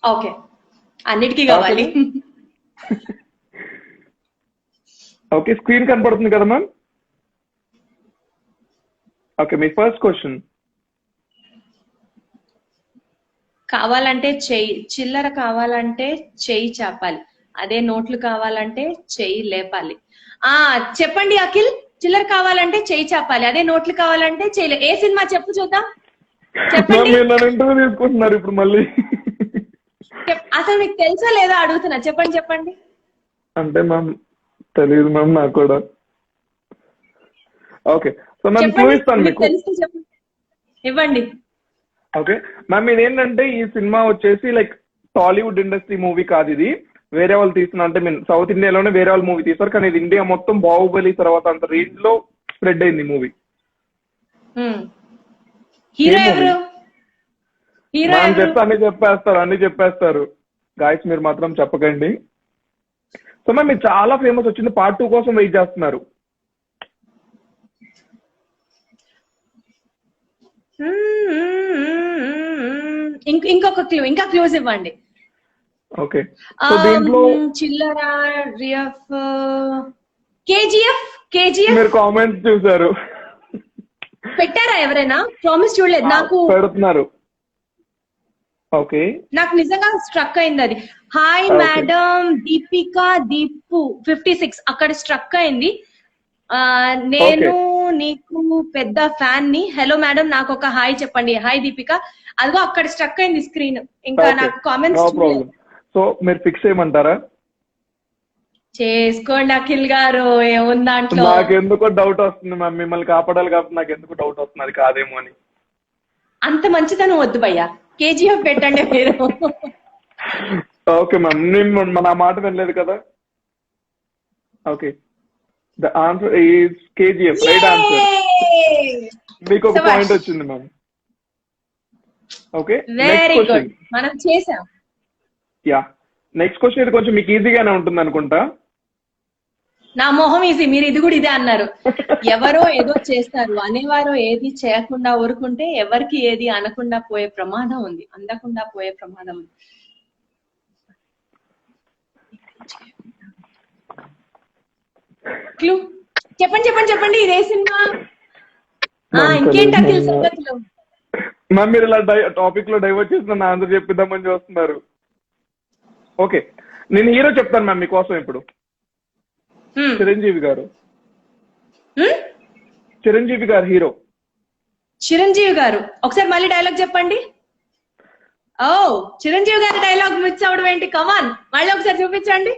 ఓకే, అన్నిటికీ కావాలి. ఓకే, స్క్రీన్ కనపడుతుంది కదా మ్యామ్? ఓకే, మీ ఫస్ట్ క్వశ్చన్. కావాలంటే చెయ్యి, చిల్లర కావాలంటే చెయ్యి చాపాలి, అదే నోట్లు కావాలంటే చెయ్యి లేపాలి. చెప్పండి అఖిల్. చిల్లర కావాలంటే చెయ్యి చాపాలి, అదే నోట్లు కావాలంటే చెయ్యి. ఏ సినిమా చెప్పు చూద్దాం, చెప్పండి. ఇంటర్వ్యూ తీసుకుంటున్నారు ఇప్పుడు మళ్ళీ. అసలు మీకు తెలుసా లేదా అడుగుతున్నా, చెప్పండి. అంటే మ్యామ్ తెలియదు మ్యామ్ నాకు కూడా. ఓకే, సో మ్యామ్ క్లూ ఇస్తాను మీకు. ఇవ్వండి. ఓకే మ్యామ్, ఇదేంటంటే ఈ సినిమా వచ్చేసి లైక్ టాలీవుడ్ ఇండస్ట్రీ మూవీ కాదు. ఇది వేరే వాళ్ళు తీసిన, అంటే మీన్ సౌత్ ఇండియాలోనే వేరే వాళ్ళు మూవీ తీస్తారు, కానీ ఇది ఇండియా మొత్తం బాహుబలి తర్వాత అంత రేంజ్ లో స్ప్రెడ్ అయింది మూవీ. హీరో ఎవరు? చెప్తే అన్ని చెప్పేస్తారు గాయస్, మీరు మాత్రం చెప్పకండి. సో మ్యామ్, ఇది చాలా ఫేమస్ వచ్చింది, పార్ట్ 2 కోసం వెయిట్ చేస్తున్నారు. ఇంకొక క్లూ, ఇంకా క్లూస్ ఇవ్వండి. ఓకే, సో దీంట్లో చిల్లర రిఎఫ్ కేజీఎఫ్ మీరు కామెంట్స్ చూసారు, పెట్టారా ఎవరైనా? ప్రామిస్ చూడలేదు నాకు. పెడుతున్నారు. ఓకే, నాకు నిజంగా స్ట్రక్ అయింది అది. హాయ్ మేడం దీపిక దీపు 56 అక్కడ స్ట్రక్ అయింది. నేను నీకు పెద్ద ఫ్యాన్ ని. హలో మేడం, నాకు ఒక హాయ్ చెప్పండి. హాయ్ దీపిక. అదిగో అక్కడ స్ట్రక్ అయింది స్క్రీన్. ఇంకా నాకు కామెంట్స్. సో మీరు ఫిక్స్ చేయమంటారా? చేసుకోండి అఖిల్ గారు, ఏముంది దాంట్లో. నాకు ఎందుకో డౌట్ వస్తుంది మ్యామ్, మిమ్మల్ని కాపాడాలి కాబట్టి నాకు ఎందుకు డౌట్ వస్తుంది అది కాదేమో అని. అంత మంచితనం వద్దు భయ్యా, కేజీఎఫ్ పెట్టండి మీరు. ఓకే మ్యామ్, నేను నా మాట వినలేదు కదా. Okay, the answer is KGF. Right answer. మీకు ఒక పాయింట్ వచ్చింది మ్యామ్. ఓకే, వెరీ గుడ్, మనం చేసాం. యా, నెక్స్ట్ క్వశ్చన్ ఇది కొంచెం మీకు ఈజీగానే ఉంటుంది అనుకుంటా. నా మొహం ఈజీ, మీరు ఇది కూడా ఇదే అన్నారు. ఎవరో ఏదో చేస్తారు అనేవారో ఏది చేయకుండా ఊరుకుంటే ఎవరికి ఏది అనకుండా పోయే ప్రమాదం ఉంది, అందకుండా పోయే ప్రమాదం ఉంది. క్లూ చెప్పండి. ఇదే సినిమా. ఇంకేంటి అఖిల్ సంగతులు? మ్యామ్, మీరు ఇలా టాపిక్ లో డైవర్ట్ చేసి నన్ను ఆన్సర్ చెప్పిద్దామని చూస్తున్నారు. ఓకే, నేను హీరో చెప్తాను మ్యామ్ మీకోసం ఇప్పుడు. చిరంజీవి గారు హీరో. చిరంజీవి గారు. ఒకసారి మళ్ళీ డైలాగ్ చెప్పండి. ఓ, చిరంజీవి గారి డైలాగ్ మిస్ అవడం ఏంటి? కమాన్, మళ్ళీ ఒకసారి చూపించండి.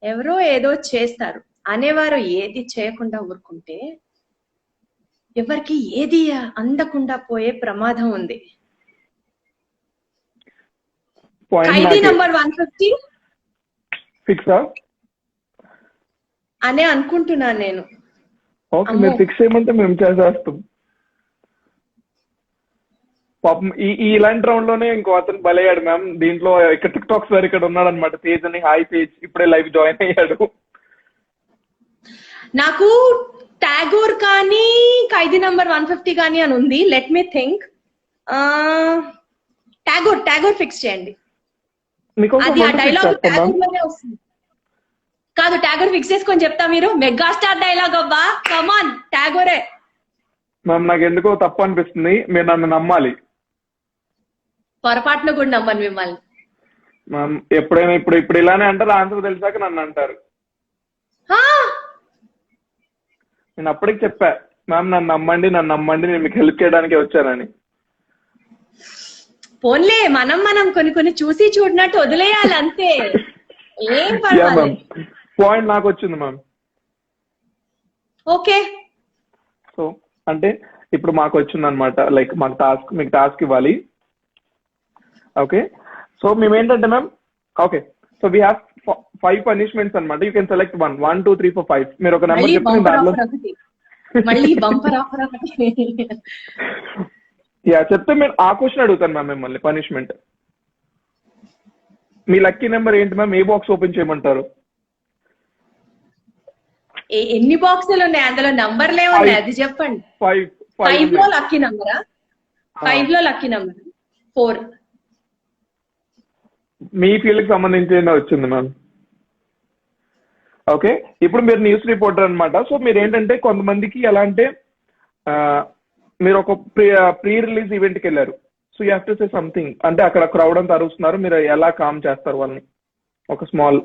ఎవరో ఏదో చేస్తారు అనేవారు ఏది చేయకుండా ఊరుకుంటే ఎవరికి ఏది అందకుండా పోయే ప్రమాదం ఉంది. ఖైదీ నంబర్ 150 ఫిక్సా అనే అనుకుంటున్నాను నేను. ఓకే, మీరు ఫిక్స్ చేయమంటే మేము చేసేస్తాం. పాపం ఇలాంటి రౌండ్ లోనే ఇంకో అతను బలయ్యాడు మ్యామ్. దీంట్లో ఇక్కడ టిక్ టాక్ సార్ ఇక్కడ ఉన్నాడు అనమాట, తేజ్ అని. హాయ్ తేజ్, ఇప్పుడే లైవ్ జాయిన్ అయ్యాడు. నాకు టాగోర్ కానీ ఖైదీ నంబర్ 150 కానీ అని ఉంది. Let me think. Tagore Tagore fix చేయండి. మీకోసం అది ఆ 1 to 6 డైలాగ్ చేస్తాం మ్యామ్. టాగోర్ లోనే వస్తుంది. కాదు, టాగోర్ ఫిక్స్ చేసుకొని చెప్తా. మీరు మెగాస్టార్ డైలాగ్ అవ్వా, కమాన్ టాగోరే. మ్యామ్ నాకు ఎందుకో తప్పు అనిపిస్తుంది, మీరు నన్ను నమ్మాలి పొరపాటున కూడా నమ్మను మిమ్మల్ని. మ్యామ్. ఎప్పుడైనా ఇప్పుడు ఇలానే అంటారు, ఆన్సర్ తెలిసాక నన్ను అంటారు. హా, నేను అప్పటికి చెప్పా మ్యామ్ నన్ను నమ్మండి నేను మీకు హెల్ప్ చేయడానికి వచ్చానని. పోన్లే, మనం కొన్ని చూసి చూడనట్టు వదిలేయాలి అంతే, ఏం యా పర్వాలేదు. మ్యామ్, పాయింట్ నాకు వచ్చింది మ్యామ్. ఓకే, సో అంటే ఇప్పుడు మాకు వచ్చింది అనమాట, లైక్ మీకు టాస్క్ ఇవ్వాలి. ఓకే, సో మేము ఏంటంటే ma'am, okay so we have 5 punishments అనమాట. You can select 1, 1, 2, 3, 4, 5. మీరు ఒక నెంబర్ మళ్ళీ చెప్తే నేను బంపర్ దాంట్లో ఆఫర్ ఒకటి, మళ్ళీ బంపర్ ఆఫర్ ఒకటి. యా చెప్తే మీరు ఆ క్వశ్చన్ అడుగుతాను మ్యామ్ మిమ్మల్ని పనిష్మెంట్. మీ లక్కీ నెంబర్ ఏంటి మ్యామ్? ఏ బాక్స్ ఓపెన్ చేయమంటారు? ఎన్ని బాక్సులు ఉన్నాయి అందులో? నంబర్లు ఏమున్నాయి అది చెప్పండి. 5 5 లో లక్కీ నంబరా? 5 లో లక్కీ నంబర్ 4. మీ ఫీల్డ్ కి సంబంధించి వచ్చింది మ్యామ్. ఓకే, ఇప్పుడు మీరు న్యూస్ రిపోర్టర్ అనమాట. సో మీరు ఏంటంటే కొంతమందికి ఎలా అంటే మీరు ఒక ప్రీ రిలీజ్ ఈవెంట్ కి వెళ్ళారు. So you have to say something. అంటే అక్కడ క్రౌడ్ అంతా అరుస్తున్నారు, మీరు ఎలా కామ్ చేస్తారు వాళ్ళని? ఒక స్మాల్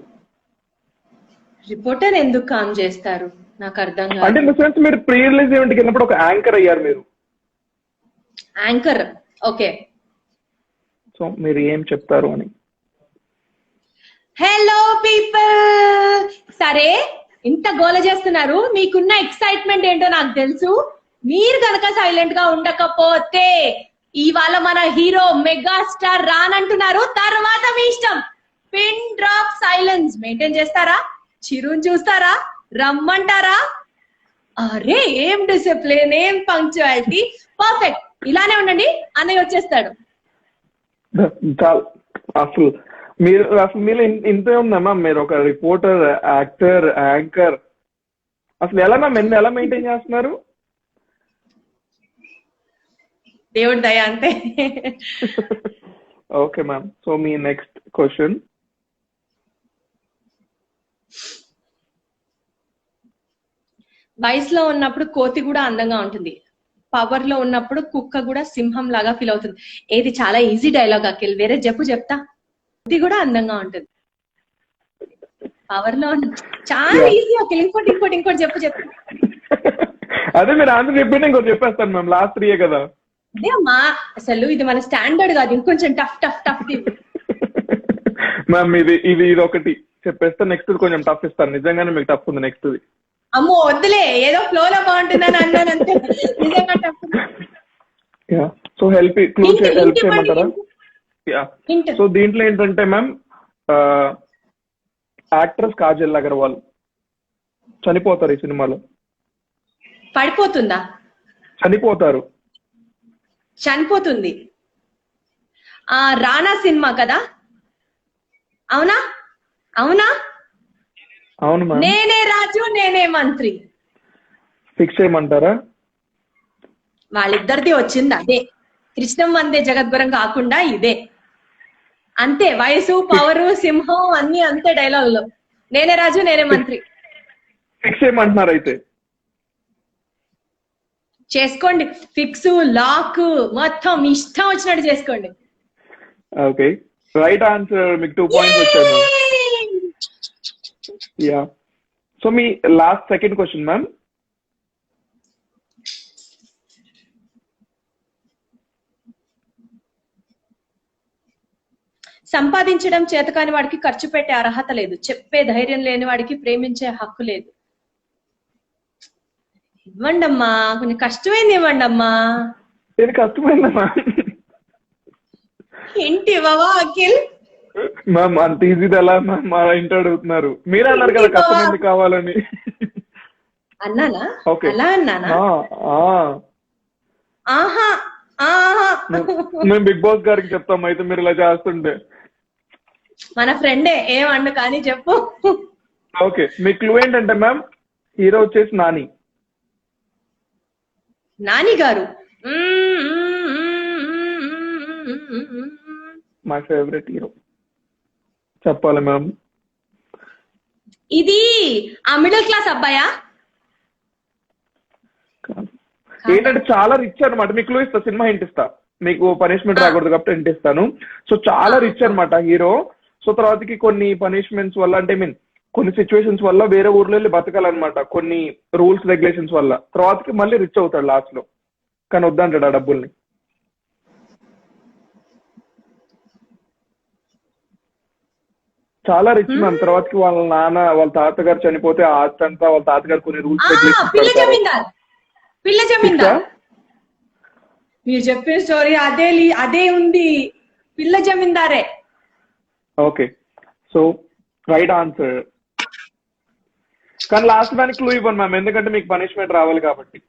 రిపోర్టర్ ఎందుకు కామ్ చేస్తారు నాకు అర్థం అంటే కాదు. ఇన్ ద సెన్స్ మీరు ప్రీ రిలీజ్ ఈవెంట్ కి వెళ్ళినప్పుడు ఒక యాంకర్ అయ్యారు మీరు. Anchor, okay. సో మీరు ఏం చెప్తారు అని. హలో పీపుల్, సరే ఇంత గోల చేస్తున్నారు, మీకున్న ఎక్సైట్మెంట్ ఏంటో నాకు తెలుసు. మీరు కనుక సైలెంట్ గా ఉండకపోతే ఇవాళ మన హీరో మెగాస్టార్ రానంటున్నారు. తర్వాత మీ ఇష్టం, పిన్ డ్రాప్ సైలెన్స్ మెయింటైన్ చేస్తారా, చిరుని చూస్తారా, రమ్మంటారా? అరే ఏం డిసిప్లిన్, ఏం పంక్చువాలిటీ, పర్ఫెక్ట్. ఇలానే ఉండండి, అన్నయ్య వచ్చేస్తాడు. అసలు మీరు ఇంతే ఉందా మ్యామ్? మీరు ఒక రిపోర్టర్, యాక్టర్, యాంకర్, అసలు ఎలా మ్యామ్ ఎలా మెయింటైన్ చేస్తున్నారు? దేవుడి దయ అంతే. ఓకే మ్యామ్, సో మీ నెక్స్ట్ క్వశ్చన్. వయసులో ఉన్నప్పుడు కోతి కూడా అందంగా ఉంటుంది, పవర్ లో ఉన్నప్పుడు కుక్క కూడా సింహం లాగా ఫీల్ అవుతుంది. ఏది చాలా ఈజీ డైలాగ్ అఖిల్, వేరే చెప్తా. కోతి కూడా అందంగా ఉంటుంది పవర్ లో చాలా ఈజీ అఖిల్. ఇంకోటి చెప్పు. అదే మీరు ఆన్సర్ చెప్పి ఇంకోటి చెప్పేస్తాను మ్యామ్. లాస్ట్ 3 కదా. అదే అమ్మా, అసలు ఇది మన స్టాండర్డ్ కాదు, ఇంకొంచెం టఫ్. మ్యామ్ ఇది ఒకటి చెప్పేస్తే నెక్స్ట్ కొంచెం టఫ్ ఇస్తాను. నిజంగానే మీకు టఫ్ ఉంది నెక్స్ట్. అమ్మో వద్దులే, ఏదో ఫ్లో లో బాగుంటుందని అన్నానంతే, నిజంగా టఫ్. సో హెల్ప్ చేయమంటారా? సో దీంట్లో ఏంటంటే మ్యామ్, యాక్ట్రెస్ కాజల్ అగర్వాల్ చనిపోతారు ఈ సినిమాలో. పడిపోతుందా? చనిపోతుంది. రానా సినిమా కదా? అవునా? అవును మ్యామ్. నేనే రాజు నేనే మంత్రి ఫిక్స్ చేయమంటారా? వాళ్ళిద్దరిది వచ్చింది అదే, కృష్ణం వందే జగద్గురం కాకుండా ఇదే అంతే. వయసు, పవరు, సింహం అన్ని అంతే డైలాగ్ లో. నేనే రాజు నేనే మంత్రి. ఫిక్స్ చేయమంటున్నారు అయితే? చేసుకోండి, ఫిక్స్ లాక్ మొత్తం ఇష్టం వచ్చినట్టు చేసుకోండి. Okay, right answer. మీకు 2 points వచ్చాను. యా, సో మీ లాస్ట్ సెకండ్ క్వశ్చన్ మ్యామ్. సంపాదించడం చేతకాని వాడికి ఖర్చు పెట్టే అర్హత లేదు, చెప్పే ధైర్యం లేని వాడికి ప్రేమించే హక్కు లేదు. ఇవ్వండమ్మా, కొంచెం కష్టమైంది, ఇవ్వండమ్మా. నేను కష్టమైందమ్మా. ఏంటి బావా అఖిల్? మ్యామ్ అంత ఈజీది ఎలా మ్యామ్? మా ఇంటి అడుగుతున్నారు. మీరు అన్నారు కదా కష్టమైంది కావాలని. అన్నానా? ఓకే, అలా అన్నానా? ఆహా. మేము బిగ్ బాస్ గారికి చెప్తాం అయితే మీరు ఇలా చేస్తుంటే. మన ఫ్రెండే, ఏమండు కానీ చెప్పు. ఓకే, మీ క్లూ ఏంటంటే మ్యామ్, హీరో వచ్చేసి నాని గారు. మై ఫేవరెట్ హీరో చెప్పాలి మ్యామ్. ఇది ఆ మిడిల్ క్లాస్ అబ్బాయా? ఏంటంటే చాలా రిచ్ అనమాట. మీకు క్లూ ఇస్తా, సినిమా హింట్ ఇస్తా, మీకు పనిష్మెంట్ రాకూడదు కాబట్టి హింట్ ఇస్తాను. సో చాలా రిచ్ అనమాట హీరో. సో తర్వాతకి కొన్ని పనిష్మెంట్స్ వల్ల, అంటే మీన్ కొన్ని సిచ్యువేషన్స్ వల్ల వేరే ఊర్లో వెళ్ళి బతకాలన్నమాట, కొన్ని రూల్స్ రెగ్యులేషన్స్ వల్ల. తర్వాతకి మళ్ళీ రిచ్ అవుతాడు లాస్ట్ లో, కానీ వద్దంటాడు ఆ డబ్బుల్ని. చాలా రిచ్ మ్యామ్. తర్వాతకి వాళ్ళ నాన్న, వాళ్ళ తాతగారు చనిపోతే ఆ ఆస్తి అంతా వాళ్ళ తాతగారు కొన్ని రూల్స్ పిల్ల జమీందార్. పిల్ల జమీందార్ మీరు చెప్పే స్టోరీ అదే ఉంది. పిల్ల జమీందారే. Okay, so right answer. కానీ లాస్ట్ దానికి క్లూ ఇవ్వను మ్యామ్, ఎందుకంటే మీకు పనిష్మెంట్ రావాలి కాబట్టి.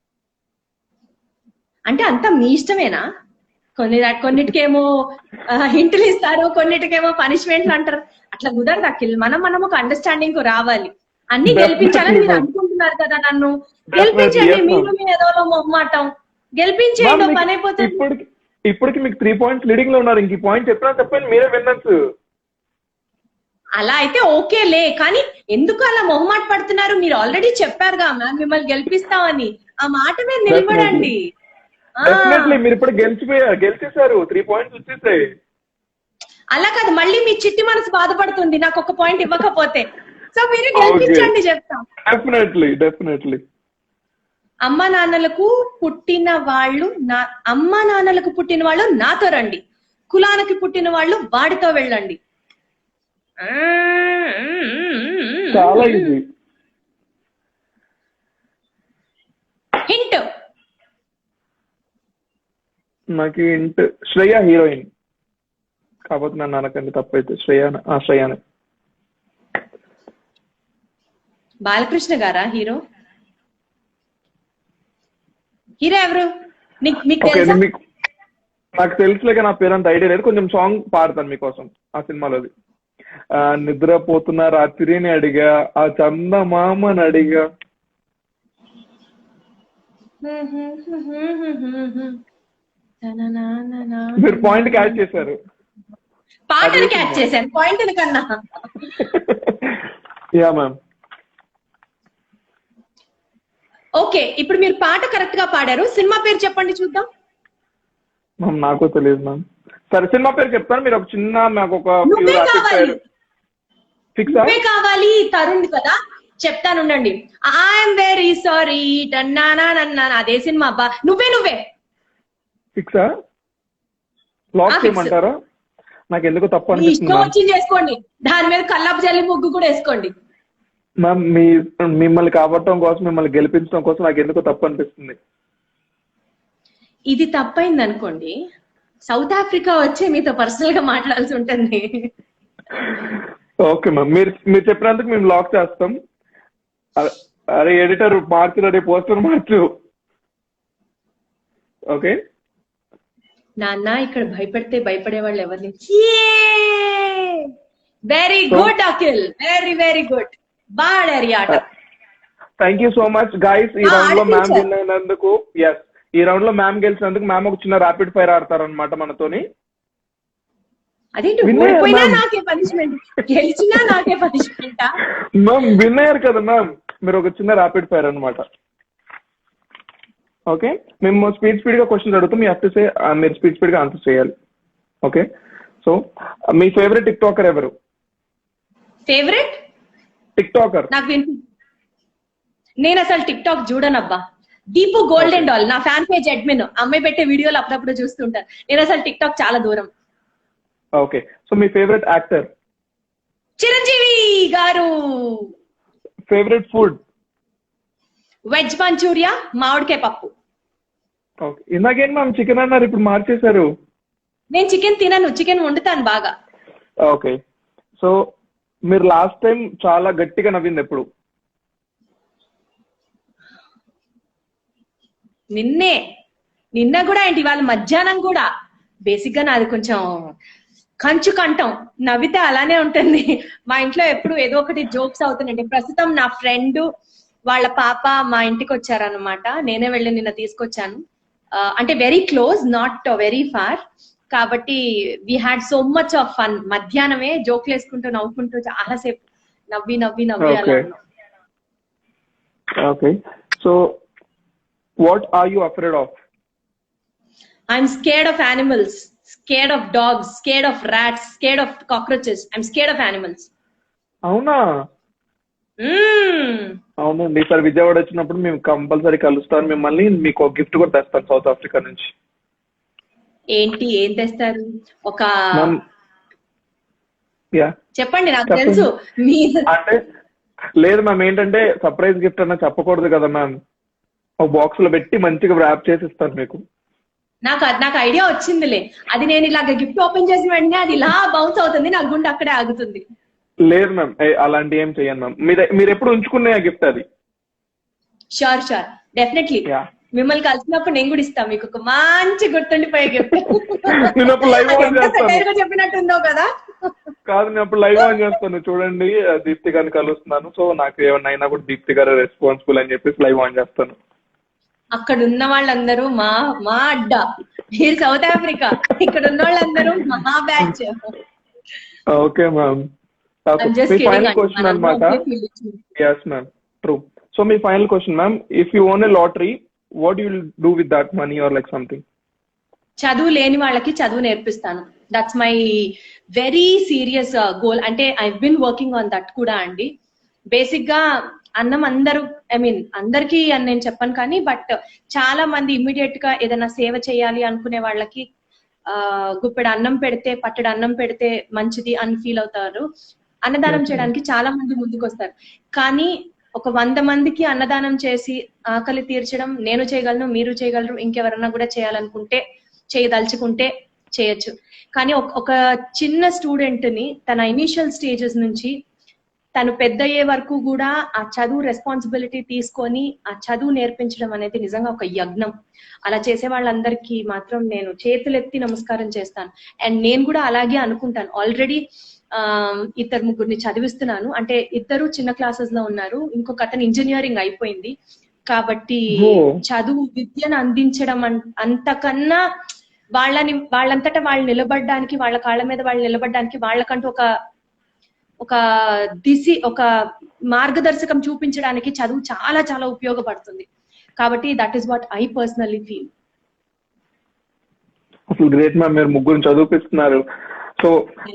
అంటే అంతా మీ ఇష్టమేనా? కొన్నిటికేమో హింట్లు ఇస్తారు, కొన్నిటికేమో పనిష్మెంట్లు అంటారు. అట్లా కుదరదు అఖిల్. మనం ఒక అండర్స్టాండింగ్ రావాలి. అన్ని గెలిపించాలని మీరు అనుకుంటున్నారు కదా నన్ను. గెలిపించండి. మీరు మీ ఏదో మొహమాటం గెలిపించేయండి, పని అయిపోతుంది. ఇప్పటికి మీకు 3 points లీడింగ్ లో ఉన్నారు. ఇంక పాయింట్ చెప్పండి, మీరే విన్నర్స్. అలా అయితే ఓకేలే, కానీ ఎందుకు అలా మొహమాట పడుతున్నారు? మీరు ఆల్రెడీ చెప్పారుగా మ్యామ్ మిమ్మల్ని గెలిపిస్తామని. ఆ మాట మీద నిలబడండి. మీరు ఇప్పుడు గెలిచేశారు, 3 points వచ్చేసాయి. అలా కాదు, మళ్ళీ మీ చిట్టి మనసు బాధపడుతుంది నాకు ఒక పాయింట్ ఇవ్వకపోతే. సో మీరు గెలిపించండి చెప్తాం. డెఫినెట్లీ. అమ్మా నాన్నలకు పుట్టిన వాళ్ళు నాతో రండి, కులానికి పుట్టిన వాళ్ళు వాడితో వెళ్ళండి. చాలా ఈజీ. హింట్ నాకు హింట్, శ్రేయ హీరోయిన్. కాకపోతే నన్ను అనకండి, తప్పైతే. శ్రేయానే. బాలకృష్ణ గారా హీరో? ఎవరు నాకు తెలుసులేక నా పేరు అంత ఐడియా లేదు. కొంచెం సాంగ్ పాడతాను మీకోసం ఆ సినిమాలోది. నిద్రపోతున్న రాత్రిని అడిగా, ఆ చందమామని అడిగా. మీరు పాయింట్ క్యాచ్ చేశారు. పాటని క్యాచ్ చేశాను, పాయింట్ కన్నా. Yeah ma'am. ఓకే, ఇప్పుడు మీరు పాట కరెక్ట్ గా పాడారు. సినిమా పేరు చెప్పండి చూద్దాం. మ్యామ్ నాకు తెలియదు మ్యామ్. సరే, సినిమా పేరు చెప్తాను, మీరు ఒక చిన్న నాకు ఒక నువ్వే కావాలి తరుణ్ కదా. చెప్తాను ఉండండి. ఐఎమ్ వెరీ సారీ టన్నానా, అదే సినిమా అబ్బా. నువ్వే ఫిక్సా? లాక్ చేయమంటారా? నాకు ఎందుకు తప్పు అనిపిస్తుంది. వచ్చింది చేసుకోండి, దాని మీద కల్లాపు జల్లి ముగ్గు కూడా వేసుకోండి. మ్యామ్ మిమ్మల్ని కాబట్టడం కోసం, మిమ్మల్ని గెలిపించడం కోసం నాకు ఎందుకు తప్పు అనిపిస్తుంది. ఇది తప్పైంది అనుకోండి, సౌత్ ఆఫ్రికా వచ్చి మీతో పర్సనల్ గా మాట్లాడాల్సి ఉంటుంది. ఓకే మ్యామ్, మీరు చెప్పినందుకు మేము లాక్ చేస్తాం. అరే ఎడిటర్ మార్చు, అదే పోస్టర్ మార్చు. ఓకే నాన్న, ఇక్కడ భయపడితే భయపడే వాళ్ళు ఎవరిని. Very good Akhil, very good. బాడారి ఆట. Thank you so much guys. ఈ రౌండ్ లో మ్యామ్ విన్ అయినందుకు, ఈ రౌండ్ లో మ్యామ్ గెలిచినందుకు మ్యామ్ ఒక చిన్న ర్యాపిడ్ ఫైర్ ఆడతారు అనమాట మనతోని. అదేంటి, ఓడిపోయినా నాకే పనిష్మెంట్, గెలిచినా నాకే పనిష్మెంట్? మ్యామ్ విన్ అయ్యారు కదా మ్యామ్, మీరు ఒక చిన్న ర్యాపిడ్ ఫైర్ అనమాట. ఓకే, మేము స్పీడ్ గా క్వశ్చన్స్ అడుగుతాం, మీరు స్పీడ్ గా ఆన్సర్ చేయాలి. ఓకే, సో మీ ఫేవరెట్ టిక్ టాకర్ ఎవరు? Favourite TikToker? నేను అసలు టిక్ టాక్ చూడనబ్బా. దీపు గోల్డెన్ డాల్ నా ఫ్యాన్ పేజ్ అడ్మిన్. అమ్మాయి పెట్టే వీడియోలు అప్పుడప్పుడు చూస్తుంటాను. నేను అసలు టిక్ టాక్ చాలా దూరం. ఓకే, సో మీ ఫేవరెట్ యాక్టర్? చిరంజీవి గారు. Favourite food? వెజ్ మంచూరియా, మామిడికాయ పప్పు. ఓకే, ఇందాకేం మ్యామ్ చికెన్ అన్నారు, ఇప్పుడు మార్చేశారు. నేను చికెన్ తినను, చికెన్ వండుతాను బాగా. ఓకే, సో మీరు లాస్ట్ టైం చాలా గట్టిగా నవ్వింది ఎప్పుడు? నిన్న కూడా ఏంటి, ఇవాళ మధ్యాహ్నం కూడా. బేసిక్ గా నాది కొంచెం కంచు కంఠం, నవ్వితే అలానే ఉంటుంది. మా ఇంట్లో ఎప్పుడు ఏదో ఒకటి జోక్స్ అవుతున్నాయి. ప్రస్తుతం నా ఫ్రెండ్ వాళ్ళ పాప మా ఇంటికి వచ్చారనమాట. నేనే వెళ్ళి నిన్న తీసుకొచ్చాను. అంటే very close, not very far, కాబట్టి we had so much of fun. మధ్యాహ్నమే జోక్లు వేసుకుంటూ నవ్వుకుంటూ చాలాసేపు నవ్వి నవ్వి నవ్వి అలా Okay. ఉన్నాం. Okay. So, what are you afraid of? I'm scared of animals, scared of dogs, scared of rats, scared of cockroaches. I'm scared of animals. అవునా? అవునండి, ఈసారి విజయవాడ వచ్చినప్పుడు మేము కంపల్సరీ కలుస్తాను మిమ్మల్ని. మీకు ఒక గిఫ్ట్ కూడా తెస్తాను సౌత్ ఆఫ్రికా నుంచి. ఏంటి ఏం తెస్తారు? ఒక మ్యామ్, యా చెప్పండి, నాకు చెప్పండి. తెలుసు మీ అంటే లేదు మ్యామ్, ఏంటంటే సర్ప్రైజ్ గిఫ్ట్ అన్న చెప్పకూడదు కదా మ్యామ్. ఒక బాక్స్ లో పెట్టి మంచిగా ర్యాప్ చేసి ఇస్తాను మీకు. నాకు ఐడియా వచ్చిందిలే. అది నేను ఇలాగ గిఫ్ట్ ఓపెన్ చేసిన వెంటనే అది ఇలా బౌన్స్ అవుతుంది, నా గుండె అక్కడే ఆగుతుంది. లేదు మ్యామ్, అలాంటి ఏం చెయ్యను మ్యామ్. మీరు ఎప్పుడు ఉంచుకునే గిఫ్ట్ అది. Sure definitely. యా, మిమ్మల్ని కలిసినప్పుడు నేను కూడా ఇస్తాను మీకు ఒక మంచి గుర్తుండిపోయే గిఫ్ట్. నేను అప్పుడు లైవ్ ఆన్ చేస్తాను. చెప్పినట్టుందో కదా. కాదు, నేను అప్పుడు లైవ్ ఆన్ చేస్తాను చూడండి. దీప్తి గారిని కలుస్తున్నాను, సో నాకు ఏమన్నా అయినా కూడా దీప్తి గారు రెస్పాన్సిబుల్ అని చెప్పేసి లైవ్ ఆన్ చేస్తాను. అక్కడ ఉన్న వాళ్ళందరూ మా అడ్డ, మీరు సౌత్ ఆఫ్రికా, ఇక్కడ ఉన్న వాళ్ళందరూ మా బ్యాచ్. Okay ma'am. మీ ఫైనల్ క్వశ్చన్ అనమాట. Yes ma'am, true. సో మీ final question ma'am, if you won a lottery, what you will do with that money or like something? చదువు లేని వాళ్ళకి చదువు నేర్పిస్తాను. That's my very serious goal. అంటే I been working on that కూడా అండి. Basic గా అన్నం అందరూ, ఐ మీన్ అందరికీ అని నేను చెప్పను కానీ, బట్ చాలా మంది ఇమ్మీడియట్ గా ఏదైనా సేవ చేయాలి అనుకునే వాళ్ళకి గుప్పెడు అన్నం పెడితే, పట్టెడు అన్నం పెడితే మంచిది అని ఫీల్ అవుతారు. అన్నదానం చేయడానికి చాలా మంది ముందుకు వస్తారు. కానీ ఒక 100 మందికి అన్నదానం చేసి ఆకలి తీర్చడం నేను చేయగలను, మీరు చేయగలరు, ఇంకెవరన్నా కూడా చేయాలనుకుంటే చేయదలుచుకుంటే చేయొచ్చు. కానీ ఒక చిన్న స్టూడెంట్ ని తన ఇనిషియల్ స్టేజెస్ నుంచి తను పెద్ద అయ్యే వరకు కూడా ఆ చదువు రెస్పాన్సిబిలిటీ తీసుకొని ఆ చదువు నేర్పించడం అనేది నిజంగా ఒక యజ్ఞం. అలా చేసే వాళ్ళందరికీ మాత్రం నేను చేతులెత్తి నమస్కారం చేస్తాను. అండ్ నేను కూడా అలాగే అనుకుంటాను. ఆల్రెడీ 2-3 చదివిస్తున్నాను. అంటే 2 చిన్న క్లాసెస్ లో ఉన్నారు, ఇంకొక అతను ఇంజనీరింగ్ అయిపోయింది. కాబట్టి చదువు విద్యను అందించడం అంతకన్నా వాళ్ళంతటా వాళ్ళు నిలబడడానికి, వాళ్ళ కాళ్ళ మీద వాళ్ళు నిలబడడానికి, వాళ్ళకంటూ ఒక ఒక మార్గదర్శకం చూపించడానికి చదువు చాలా చాలా ఉపయోగపడుతుంది. కాబట్టి that is what I personally feel. అసలు గ్రేట్ మ్యామ్, మీరు ముగ్గురు చదివిపిస్తున్నారు. సో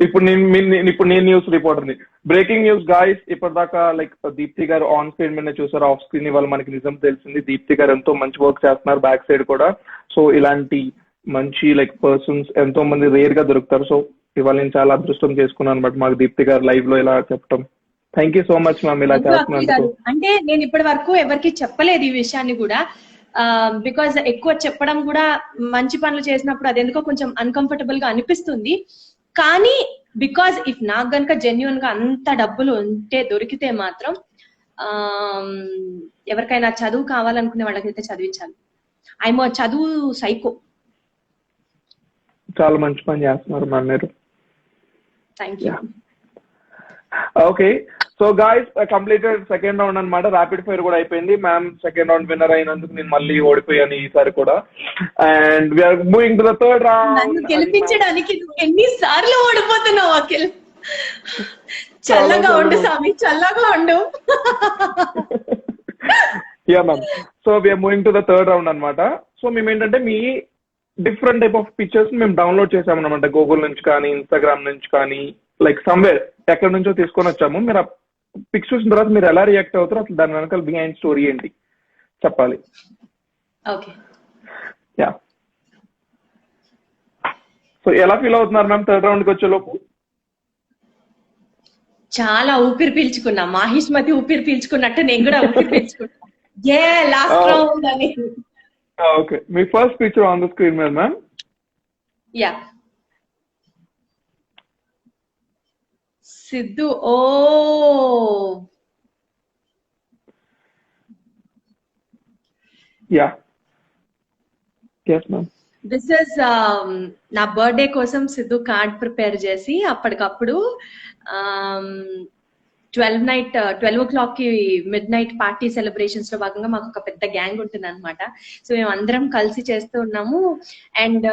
ఇప్పుడు నేను న్యూస్ రిపోర్టర్ని. బ్రేకింగ్ న్యూస్ గాయస్, ఇప్పటిదాకా like Deepti garu on screen మీద చూసారు, ఆఫ్ స్క్రీన్ ఇవాళ మనకి నిజం తెలిసింది. దీప్తి గారు ఎంతో మంచి వర్క్ చేస్తున్నారు బ్యాక్ సైడ్ కూడా. సో ఇలాంటి మంచి లైక్ పర్సన్స్ ఎంతో మంది రేర్ గా దొరుకుతారు. సో ఇవాళ నేను చాలా అదృష్టం చేసుకున్నాను అనమాట మాకు దీప్తి గారు లైవ్ లో ఇలా చెప్పడం. Thank you so much ma'am ఇలా చేస్తున్నందుకు. అంటే నేను ఇప్పటి వరకు ఎవరికి చెప్పలేదు ఈ విషయాన్ని కూడా, బికాజ్ ఎక్కువ చెప్పడం కూడా మంచి పనులు చేసినప్పుడు అది ఎందుకో కొంచెం అన్కంఫర్టబుల్ గా అనిపిస్తుంది. కానీ బికాజ్ ఇఫ్ నాకు గనుక జెన్యున్ గా అంత డబ్బులు ఉంటే దొరికితే మాత్రం ఎవరికైనా చదువు కావాలనుకునే వాళ్ళకైతే చదివించాలి. ఐఎమ్ చదువు సైకో. చాలా మంచి పని చేస్తున్నారు మ్యామ్ మీరు. Thank you. Okay, so guys completed second round అనమాట. ర్యాపిడ్ ఫైర్ కూడా అయిపోయింది. మ్యామ్ సెకండ్ రౌండ్ విన్నర్ అయినందుకు నేను మళ్ళీ ఓడిపోయాను ఈసారి కూడా. And we're moving to the third round. గెలిపించడానికి ఎన్నిసార్లు ఓడిపోతున్నావు అఖిల్? చల్లగా ఉండు స్వామి, చల్లగా ఉండు. Yeah ma'am, so we're moving to the third round అనమాట. సో మేము ఏంటంటే మీ డిఫరెంట్ టైప్ ఆఫ్ పిక్చర్స్ మేము డౌన్లోడ్ చేసామన్నమాట, గూగుల్ నుంచి కానీ ఇన్స్టాగ్రామ్ నుంచి కానీ లైక్ సమ్వేర్ ఎక్కడి నుంచో తీసుకొని వచ్చాము. మీరు ఆ పిక్స్ చూసిన తర్వాత మీరు ఎలా రియాక్ట్ అవుతారో, అసలు దాని వెనకాల బిహైండ్ స్టోరీ ఏంటి చెప్పాలి. Okay, yeah. సో ఎలా ఫీల్ అవుతున్నారు మ్యామ్ థర్డ్ రౌండ్ కి వచ్చే లోపు? చాలా ఊపిరి పీల్చుకున్నా, మాహిష్మతి ఊపిరి పీల్చుకున్నట్టు నేను కూడా ఊపిరి పీల్చుకున్నా. ఏ లాస్ట్ రౌండ్ అని. ఓకే, మీ first picture on the screen మీద ma'am. Yeah, Siddhu. Oh yeah, yes ma'am. This is నా బర్త్డే కోసం సిద్ధు కార్డ్ ప్రిపేర్ చేసి అప్పటికప్పుడు 12 o'clock కి మిడ్ నైట్ పార్టీ సెలబ్రేషన్స్ లో భాగంగా మాకు ఒక పెద్ద గ్యాంగ్ ఉంటుంది అనమాట. సో మేము అందరం కలిసి చేస్తూ ఉన్నాము. అండ్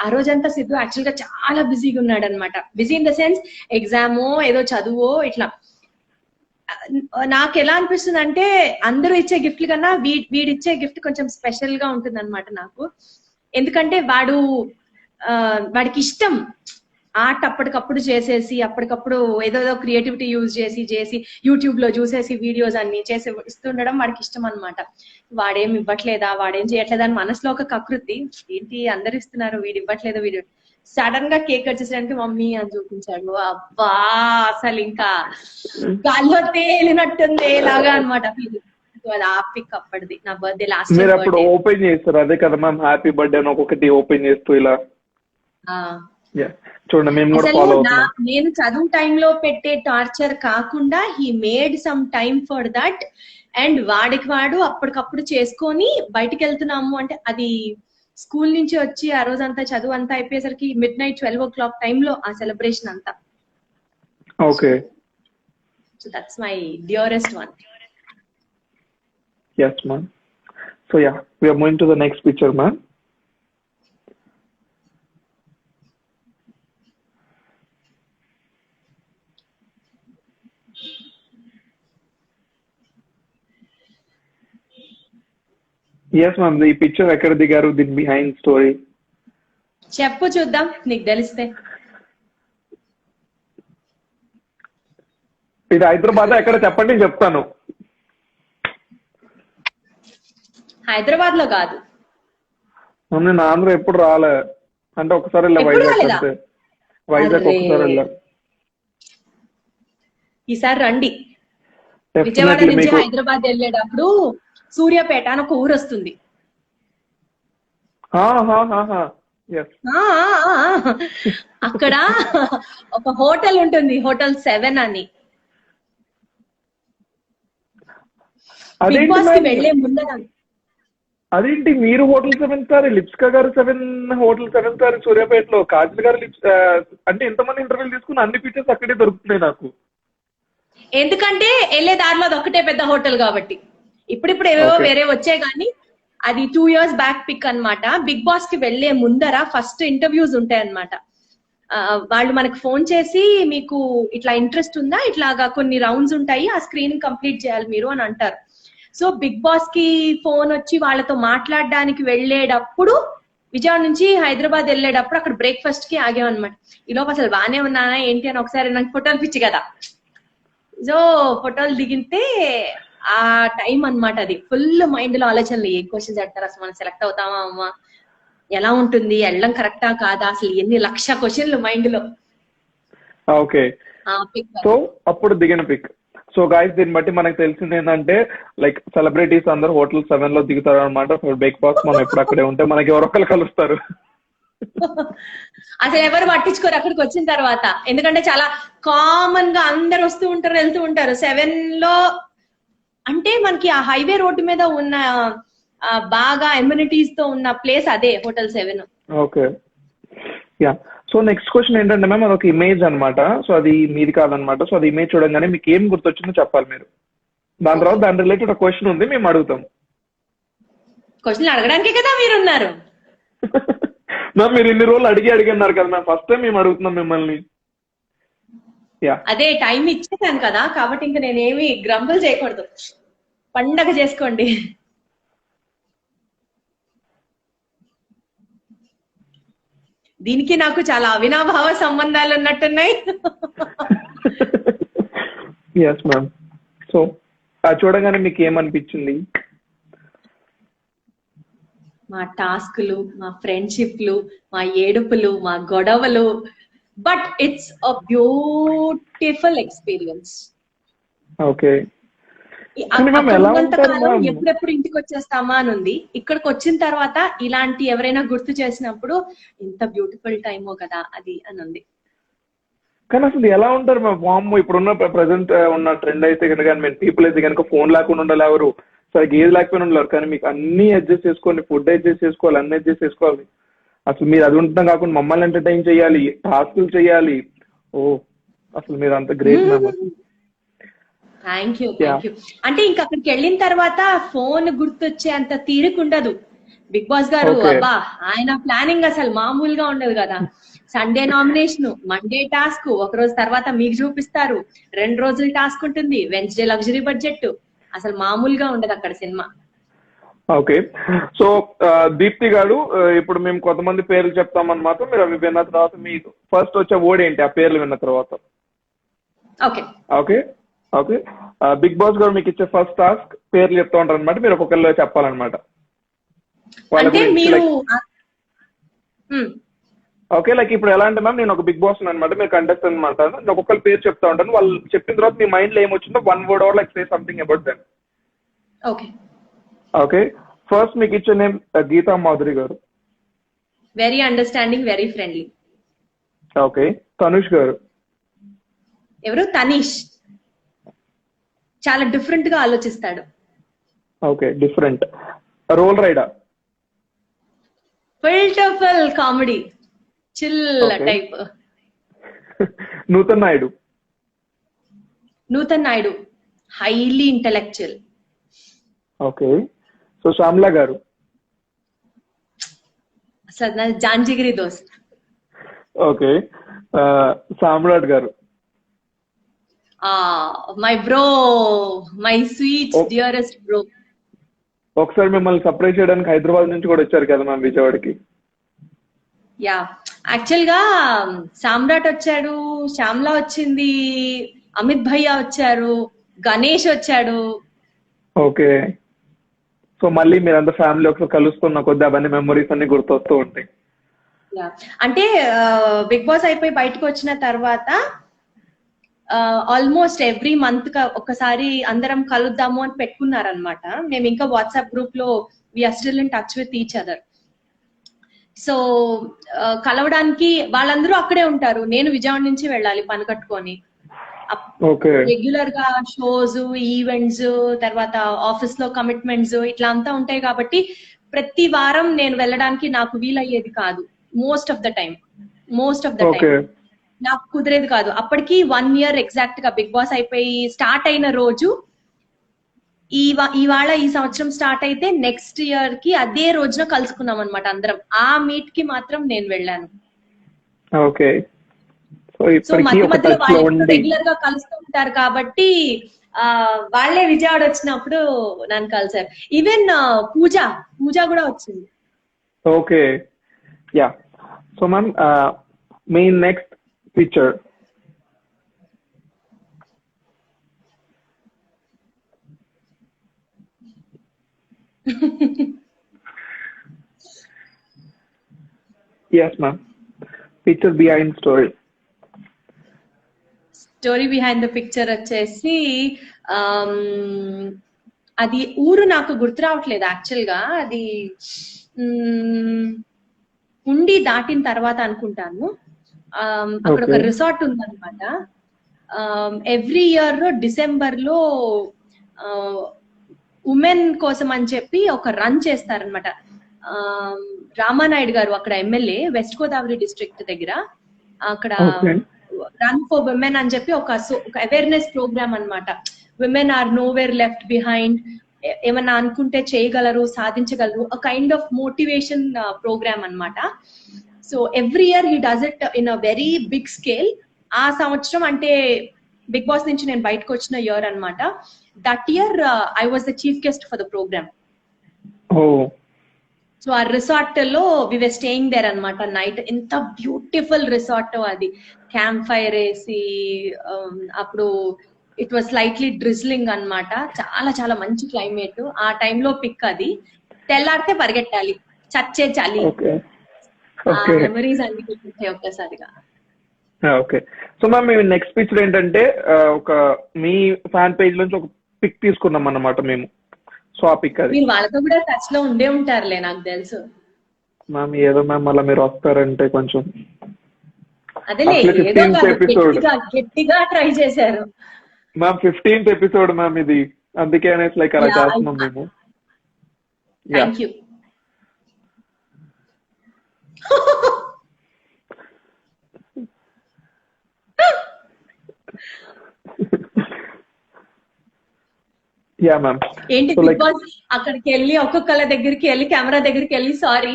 ఆ రోజంతా సిద్ధు యాక్చువల్ గా చాలా బిజీగా ఉన్నాడు అనమాట. బిజీ ఇన్ ద సెన్స్ ఎగ్జామో ఏదో చదువో ఇట్లా. నాకు ఎలా అనిపిస్తుంది అంటే అందరూ ఇచ్చే గిఫ్ట్లు కన్నా వీడిచ్చే గిఫ్ట్ కొంచెం స్పెషల్ గా ఉంటుంది అనమాట నాకు. ఎందుకంటే వాడికి ఇష్టం ఆర్ట్ అప్పటికప్పుడు చేసేసి అప్పటికప్పుడు ఏదో క్రియేటివిటీ యూజ్ చేసి యూట్యూబ్ లో చూసేసి వీడియోస్ అన్ని చేసి ఇస్తుండడం వాడికి ఇష్టం అనమాట. వాడేం ఇవ్వట్లేదా, వాడేం చేయట్లేదా అని మనసులో ఒక కకృతి. ఏంటి అందరు ఇస్తున్నారు వీడు ఇవ్వట్లేదు, వీడు సడన్ గా కేక్ కట్ చేసేదానికి మమ్మీ అని చూపించాడు. అబ్బా అసలు ఇంకా గాల్లో తేలినట్టుంది లాగా అనమాట. అది ఆ పిక్ అప్పటిది నా బర్త్డే లాస్ట్ మీరు అప్పుడు ఓపెన్ చేస్తారు అదే కదా మ్యామ్, హ్యాపీ బర్త్డే అని ఒక్కొక్కటి ఓపెన్ చేస్తూ ఇలా. చూడండి మేము కూడా ఫాలో అవుతున్నాం. నేను చదువు టైంలో పెట్టే టార్చర్ కాకుండా he made some time for that. And వాడు అప్పటికప్పుడు చేసుకొని బయటికి వెళ్తున్నాము అంటే అది స్కూల్ నుంచి వచ్చి ఆ రోజు అంతా చదువు అంతా అయిపోయేసరికి మిడ్ నైట్ 12 o'clock టైంలో ఆ సెలబ్రేషన్ అంతా. Okay, so that's my dearest one. yes ma'am. So yeah, we are moving to the next picture ma'am. yes ma'am, ఈ పిక్చర్ ఎక్కడ దిగారు, దీని బిహైండ్ స్టోరీ చెప్పు చూద్దాం నీకు తెలిస్తే. ఇది హైదరాబాద్ ఎక్కడ చెప్పండి నేను చెప్తాను. హైదరాబాద్ లో కాదు, నేను ఆంధ్ర ఎప్పుడు రాలే, అంటే ఒకసారి వెళ్ళా వైజాగ్ ఒకసారి వెళ్ళా. ఈసారి రండి. విజయవాడ నుంచి హైదరాబాద్ వెళ్ళేటప్పుడు సూర్యాపేట అని ఒక ఊరు వస్తుంది. అక్కడ ఒక హోటల్ ఉంటుంది, హోటల్ 7 అని. బిగ్ బాస్ కి వెళ్లే ముందర. అదేంటి మీరు హోటల్ 7 స్టార్, లిప్స్కా గారు హోటల్ 7 స్టార్ సూర్యాపేటలో, కాజల్ గారు అంటే ఎంతమంది ఇంటర్వ్యూలు తీసుకుని అన్ని పిక్చర్స్ అక్కడే దొరుకుతున్నాయి నాకు. ఎందుకంటే వెళ్లే దారిలో అది ఒకటే పెద్ద హోటల్ కాబట్టి. ఇప్పుడు ఏవో వేరే వచ్చాయి కానీ అది 2 years బ్యాక్ పిక్ అన్నమాట. బిగ్ బాస్ కి వెళ్లే ముందర ఫస్ట్ ఇంటర్వ్యూస్ ఉంటాయి అన్నమాట. వాళ్ళు మనకు ఫోన్ చేసి మీకు ఇట్లా ఇంట్రెస్ట్ ఉందా, ఇట్లాగా కొన్ని రౌండ్స్ ఉంటాయి, ఆ స్క్రీనింగ్ కంప్లీట్ చేయాలి మీరు అని అంటారు. సో బిగ్ బాస్ కి ఫోన్ వచ్చి వాళ్ళతో మాట్లాడడానికి వెళ్ళేటప్పుడు విజయవాడ నుంచి హైదరాబాద్ వెళ్ళేటప్పుడు అక్కడ బ్రేక్ఫాస్ట్ కి ఆగామన్నమాట. ఈలోపు అసలు బాగానే ఉన్నానా ఏంటి అని ఒకసారి నాకు ఫోటోలు పిచ్చి కదా, సో ఫోటోలు దిగితే ఆ టైం అన్నమాట. అది ఫుల్ మైండ్ లో ఆలోచనలు, ఏ క్వశ్చన్స్ అడతారు, అసలు మనం సెలెక్ట్ అవుతామా అమ్మా, ఎలా ఉంటుంది, వెళ్ళడం కరెక్టా కాదా, అసలు ఎన్ని 1,00,000 క్వశ్చన్లు మైండ్ లో. ఓకే, సో అప్పుడు దిగిన పిక్. సో గైస్ దీన్ని బట్టి మనకు తెలిసింది ఏంటంటే లైక్ సెలబ్రిటీస్ అందరు హోటల్ 7 లో దిగుతారు అనమాట. బ్రేక్ఫాస్ట్ మనం ఎప్పుడు అక్కడే ఉంటే మనకి ఎవరొకరు కలుస్తారు. అసలు ఎవరు పట్టించుకోరు అక్కడికి వచ్చిన తర్వాత, ఎందుకంటే చాలా కామన్ గా అందరు వస్తూ ఉంటారు వెళ్తూ ఉంటారు. 7 లో అంటే మనకి ఆ హైవే రోడ్డు మీద ఉన్న బాగా ఎమ్యూనిటీస్ తో ఉన్న ప్లేస్ అదే hotel 7. Okay, yeah. So next question ఏంటంటే మ్యామ్ అదొక ఇమేజ్ అనమాట. సో అది మీది కాదనమాట. సో అది ఇమేజ్ చూడంగానే మీకు ఏం గుర్తొచ్చిందో చెప్పాలి మీరు. దాని తర్వాత దాని రిలేటెడ్ ఒక క్వశ్చన్ ఉంది, మేము అడుగుతాం. క్వశ్చన్ అడగడానికే కదా మీరు ఉన్నారు. మ్యామ్ మీరు ఇన్ని రోజులు అడిగినారు కదా మ్యామ్, ఫస్ట్ టైం మేము అడుగుతున్నాం మిమ్మల్ని. యా, అదే టైం ఇచ్చేసాను కదా కాబట్టి ఇంకా నేనేమి గ్రంబుల్ చేయకూడదు, పండగ చేసుకోండి. దీనికి నాకు చాలా అవినాభావ సంబంధాలు ఉన్నట్టున్నాయి. Yes ma'am. సో చూడగానే మీకు ఏమనిపించింది? మా టాస్క్లు, మా ఫ్రెండ్షిప్లు, మా ఏడుపులు, మా గొడవలు, but it's a beautiful experience. Okay, ఎప్పుడెప్పుడు ఇంటికి వచ్చేస్తామా అని ఉంది. ఇక్కడికి వచ్చిన తర్వాత ఇలాంటి ఎవరైనా గుర్తు చేసినప్పుడు ఎంత బ్యూటిఫుల్ టైమో కదా అది అని ఉంది. కానీ అసలు ఎలా ఉంటారు మా వామ్ ఇప్పుడున్న ప్రెసెంట్ ఉన్న ట్రెండ్ అయితే కనుక పీపుల్ అయితే కనుక ఫోన్ లేకుండా ఉండాలి, ఎవరు సరిగ్గా ఏది లేకపోయినా ఉండలేరు. కానీ మీకు అన్ని అడ్జస్ట్ చేసుకోండి, ఫుడ్ అడ్జస్ట్ చేసుకోవాలి, అన్ని అడ్జస్ట్ చేసుకోవాలి. అసలు మీరు అది ఉండటం కాకుండా మమ్మల్ని ఎంటర్టైన్ చేయాలి, టాస్కులు చేయాలి. ఓ అసలు మీరు అంత great ma'am. Thank you, yeah thank you. అంటే ఇంక అక్కడికి వెళ్ళిన తర్వాత ఫోన్ గుర్తొచ్చే అంత తీరిక ఉండదు. బిగ్ బాస్ గారు ఓకే అబ్బా, ఆయన ప్లానింగ్ అసలు మామూలుగా ఉండదు కదా. సండే నామినేషన్, మండే టాస్క్, ఒక రోజు తర్వాత మీకు చూపిస్తారు, 2 రోజులు టాస్క్ ఉంటుంది, వెన్స్డే లగ్జరీ బడ్జెట్. అసలు మామూలుగా ఉండదు అక్కడ సినిమా. ఓకే. సో దీప్తి గారు, ఇప్పుడు మేము కొంతమంది పేర్లు చెప్తామన్నమాట, మీరు అవి విన్న తర్వాత మీ ఫస్ట్ వచ్చే వర్డ్ ఏంటి ఆ పేర్లు విన్న తర్వాత? Okay, okay. Okay. Bigg Boss garu మీకు ఇచ్చే ఫస్ట్ టాస్క్ పేర్లు చెప్తా ఉంటారు అనమాట, మీరు ఒక్కొక్కరిలో చెప్పాలన్నమాట వాళ్ళ అంటే గురించి. మీరు లైక్ ఓకే, లైక్ ఇప్పుడు ఎలా అంటే మ్యామ్, నేను ఒక బిగ్ బాస్ అనమాట, మీరు కంటెస్టెంట్ అనమాట, నేను ఒక్కొక్కరి పేరు చెప్తా ఉంటాను, వాళ్ళు చెప్పిన తర్వాత మీ మైండ్ లో ఏమొచ్చిందో 1 word or like say something about them. Okay. Okay. First మీకు ఇచ్చే name Geetha Madhuri garu. Very understanding, very friendly. Okay. Tanush garu. ఎవరు? తనీష్. చాలా డిఫరెంట్ గా ఆలోచిస్తాడు. Okay, different. Role rider. Full to full comedy, chill okay. Type. Nutan Naidu. Nutan Naidu highly intellectual. Okay. So Shyamala garu. అసలు నా జాంజిగిరి దోస్త్. ఓకే. Samrat garu. My bro, my sweet dearest bro. ఒకసారి మిమ్మల్ని సర్ప్రైజ్ చేయడానికి హైదరాబాద్ నుంచి కూడా వచ్చారు కదా మ్యామ్ విజయవాడకి. యా, యాక్చువల్ గా సామ్రాట్ వచ్చాడు, శ్యామ్లా వచ్చింది, అమిత్ భయ్య వచ్చారు, గణేష్ వచ్చాడు. ఓకే. సో మళ్ళీ మీరంతా ఫ్యామిలీ ఒకసారి కలుస్తున్న కొద్ది అవన్నీ మెమరీస్ అన్ని గుర్తొస్తూ ఉంటాయి. అంటే బిగ్ బాస్ అయిపోయి బయటకు వచ్చిన తర్వాత ఆల్మోస్ట్ ఎవ్రీ మంత్ ఒక్కసారి అందరం కలుద్దాము అని పెట్టుకున్నారనమాట. మేము ఇంకా వాట్సాప్ గ్రూప్ లో we're still in touch with each other. So కలవడానికి వాళ్ళందరూ అక్కడే ఉంటారు, నేను విజయవాడ నుంచి వెళ్ళాలి పని కట్టుకొని. ఓకే. రెగ్యులర్ గా షోస్, ఈవెంట్స్, తర్వాత ఆఫీస్ లో కమిట్మెంట్స్ ఇట్లా అంతా ఉంటాయి కాబట్టి ప్రతి వారం నేను వెళ్ళడానికి నాకు వీలయ్యేది కాదు. Most of the time okay. నాకు కుదిరేది కాదు. అప్పటికి 1 year ఎగ్జాక్ట్ గా బిగ్ బాస్ అయిపోయి స్టార్ట్ అయిన రోజు, ఇవాళ ఈ సంవత్సరం స్టార్ట్ అయితే నెక్స్ట్ ఇయర్ కి అదే రోజున కలుసుకున్నాం అనమాట అందరం. ఆ మీట్ కి మాత్రం నేను వెళ్ళాను. ఓకే. సో మధ్య మధ్యలో వాళ్ళు రెగ్యులర్ గా కలుస్తూ ఉంటారు కాబట్టి వాళ్ళే విజయవాడ వచ్చినప్పుడు నన్ను కలిసారు. ఈవెన్ పూజ కూడా వచ్చింది. Okay. Yeah. So ma'am, me next picture. yes ma'am. Picture behind story. Story behind the picture వచ్చేసి అది ఊరు నాకు గుర్తు రావట్లేదు యాక్చువల్ గా. అది ఉండి దాటిన తర్వాత అనుకుంటాను. అక్కడ ఒక రిసార్ట్ ఉందన్నమాట. ఎవ్రీ ఇయర్ డిసెంబర్ లో ఉమెన్ కోసం అని చెప్పి ఒక రన్ చేస్తారనమాట. రామానాయుడు గారు అక్కడ ఎమ్మెల్యే, వెస్ట్ గోదావరి డిస్ట్రిక్ట్ దగ్గర. అక్కడ రన్ ఫర్ విమెన్ అని చెప్పి ఒక అవేర్నెస్ ప్రోగ్రామ్ అన్నమాట. Women are nowhere left behind, ఏమన్నా అనుకుంటే చేయగలరు, సాధించగలరు, a kind of motivation programme అన్నమాట. So every year he does it in a very big scale. ఆ సంవత్సరం అంటే బిగ్ బాస్ నుంచి నేను బయటకు వచ్చిన ఇయర్ అన్నమాట. That year I was the chief guest for the program. So ఆ రిసార్ట్ లో వి వర్ స్టేయింగ్ దేర్ అన్నమాట నైట్. ఎంత బ్యూటిఫుల్ రిసార్ట్ అది, క్యాంప్ ఫైర్ వేసి, అప్పుడు ఇట్ వాజ్ స్లైట్లీ డ్రిజ్లింగ్ అన్నమాట. చాలా చాలా మంచి క్లైమేట్. ఆ టైంలో పిక్ అది. తెల్లారితే పరిగెట్టాలి, చచ్చే చలి. మెమరీస్ అన్ని గుర్తుంటాయి ఒక్కసారిగా. ఓకే. సో మ్యామ్, మేము నెక్స్ట్ పిక్చర్ ఏంటంటే ఒక మీ ఫ్యాన్ పేజ్ నుంచి ఒక పిక్ తీసుకున్నాం అన్నమాట మేము. సో ఆ పిక్ అది. మీరు వాళ్ళతో కూడా టచ్ లో ఉండే ఉంటారులే నాకు తెలుసు. మ్యామ్ ఏదో మ్యామ్ మళ్ళీ మీరు వస్తారంటే కొంచెం అదేలే, ఏదో గట్టిగా ట్రై చేశారు మ్యామ్. 15th ఎపిసోడ్ మ్యామ్ ఇది, అందుకే అనేసి లైక్ అలా చేస్తున్నాం మేము. Thank you. Yeah ma'am. ఏంటి సో బిగ్ లైక్ బాస్ అక్కడికి వెళ్ళి ఒక్కొక్కళ్ళ దగ్గరికి వెళ్ళి కెమెరా దగ్గరికి వెళ్ళి సారీ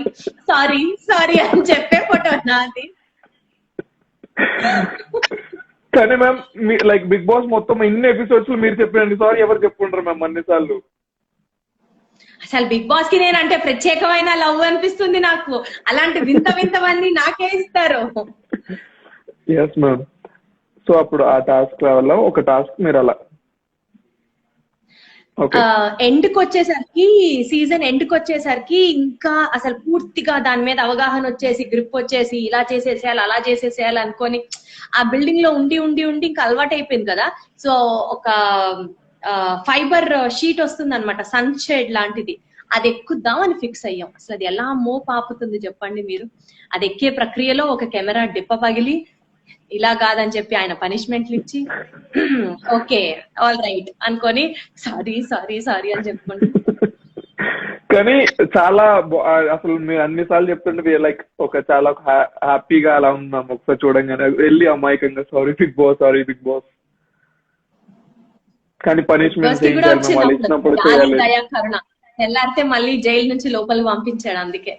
సారీ సారీ అని చెప్పే ఫోటో నాది. కానీ మ్యామ్ లైక్ బిగ్ బాస్ మొత్తం ఇన్ని ఎపిసోడ్స్ లో మీరు చెప్పండి సారీ ఎవరు చెప్పుకుంటారు మ్యామ్ అన్నిసార్లు? అసలు బిగ్ బాస్ కి నేనంటే ప్రత్యేకమైన లవ్ అనిపిస్తుంది నాకు. అలాంటి వింత వింతవన్నీ నాకే ఇస్తారు. Yes ma'am. సో అప్పుడు ఆ టాస్క్ వల్ల ఒక టాస్క్ మీరు అలా ఓకే. ఎండ్ కి వచ్చేసరికి సీజన్ ఎండ్ కి వచ్చేసరికి ఇంకా అసలు పూర్తిగా దాని మీద అవగాహన వచ్చేసి గ్రిప్ వచ్చేసి ఇలా చేసేసేయాలి అలా చేసేసేయాలి అనుకొని ఆ బిల్డింగ్ లో ఉండి ఉండి ఉండి ఇంకా అలవాటు అయిపోయింది కదా. సో ఒక ఫైబర్ షీట్ వస్తుంది అనమాట, సన్ షేడ్ లాంటిది. అది ఎక్కుద్దామని ఫిక్స్ అయ్యాం. అసలు అది ఎలా మోపాపుతుంది చెప్పండి మీరు. అది ఎక్కే ప్రక్రియలో ఒక కెమెరా డిప్ప పగిలి ఇలా కాదని చెప్పి ఆయన పనిష్మెంట్లు ఇచ్చి ఓకే ఆల్ రైట్ అనుకొని సారీ సారీ సారీ అని చెప్పుకోండి. కానీ చాలా అసలు మీరు అన్ని సార్లు చెప్తుంటే లైక్ ఒక చాలా హ్యాపీగా అలా ఉన్నాం ఒకసారి చూడంగానే వెళ్ళి అమాయకంగా sorry big boss sorry big boss. కానీ పనిష్మెంట్ ఏం చేయాలి మేము వాళ్ళు ఇచ్చినప్పుడు చేయాలి. దయాకరుణ తెల్లారితే మళ్ళీ జైలు నుంచి లోపలికి పంపించాడు అందుకే.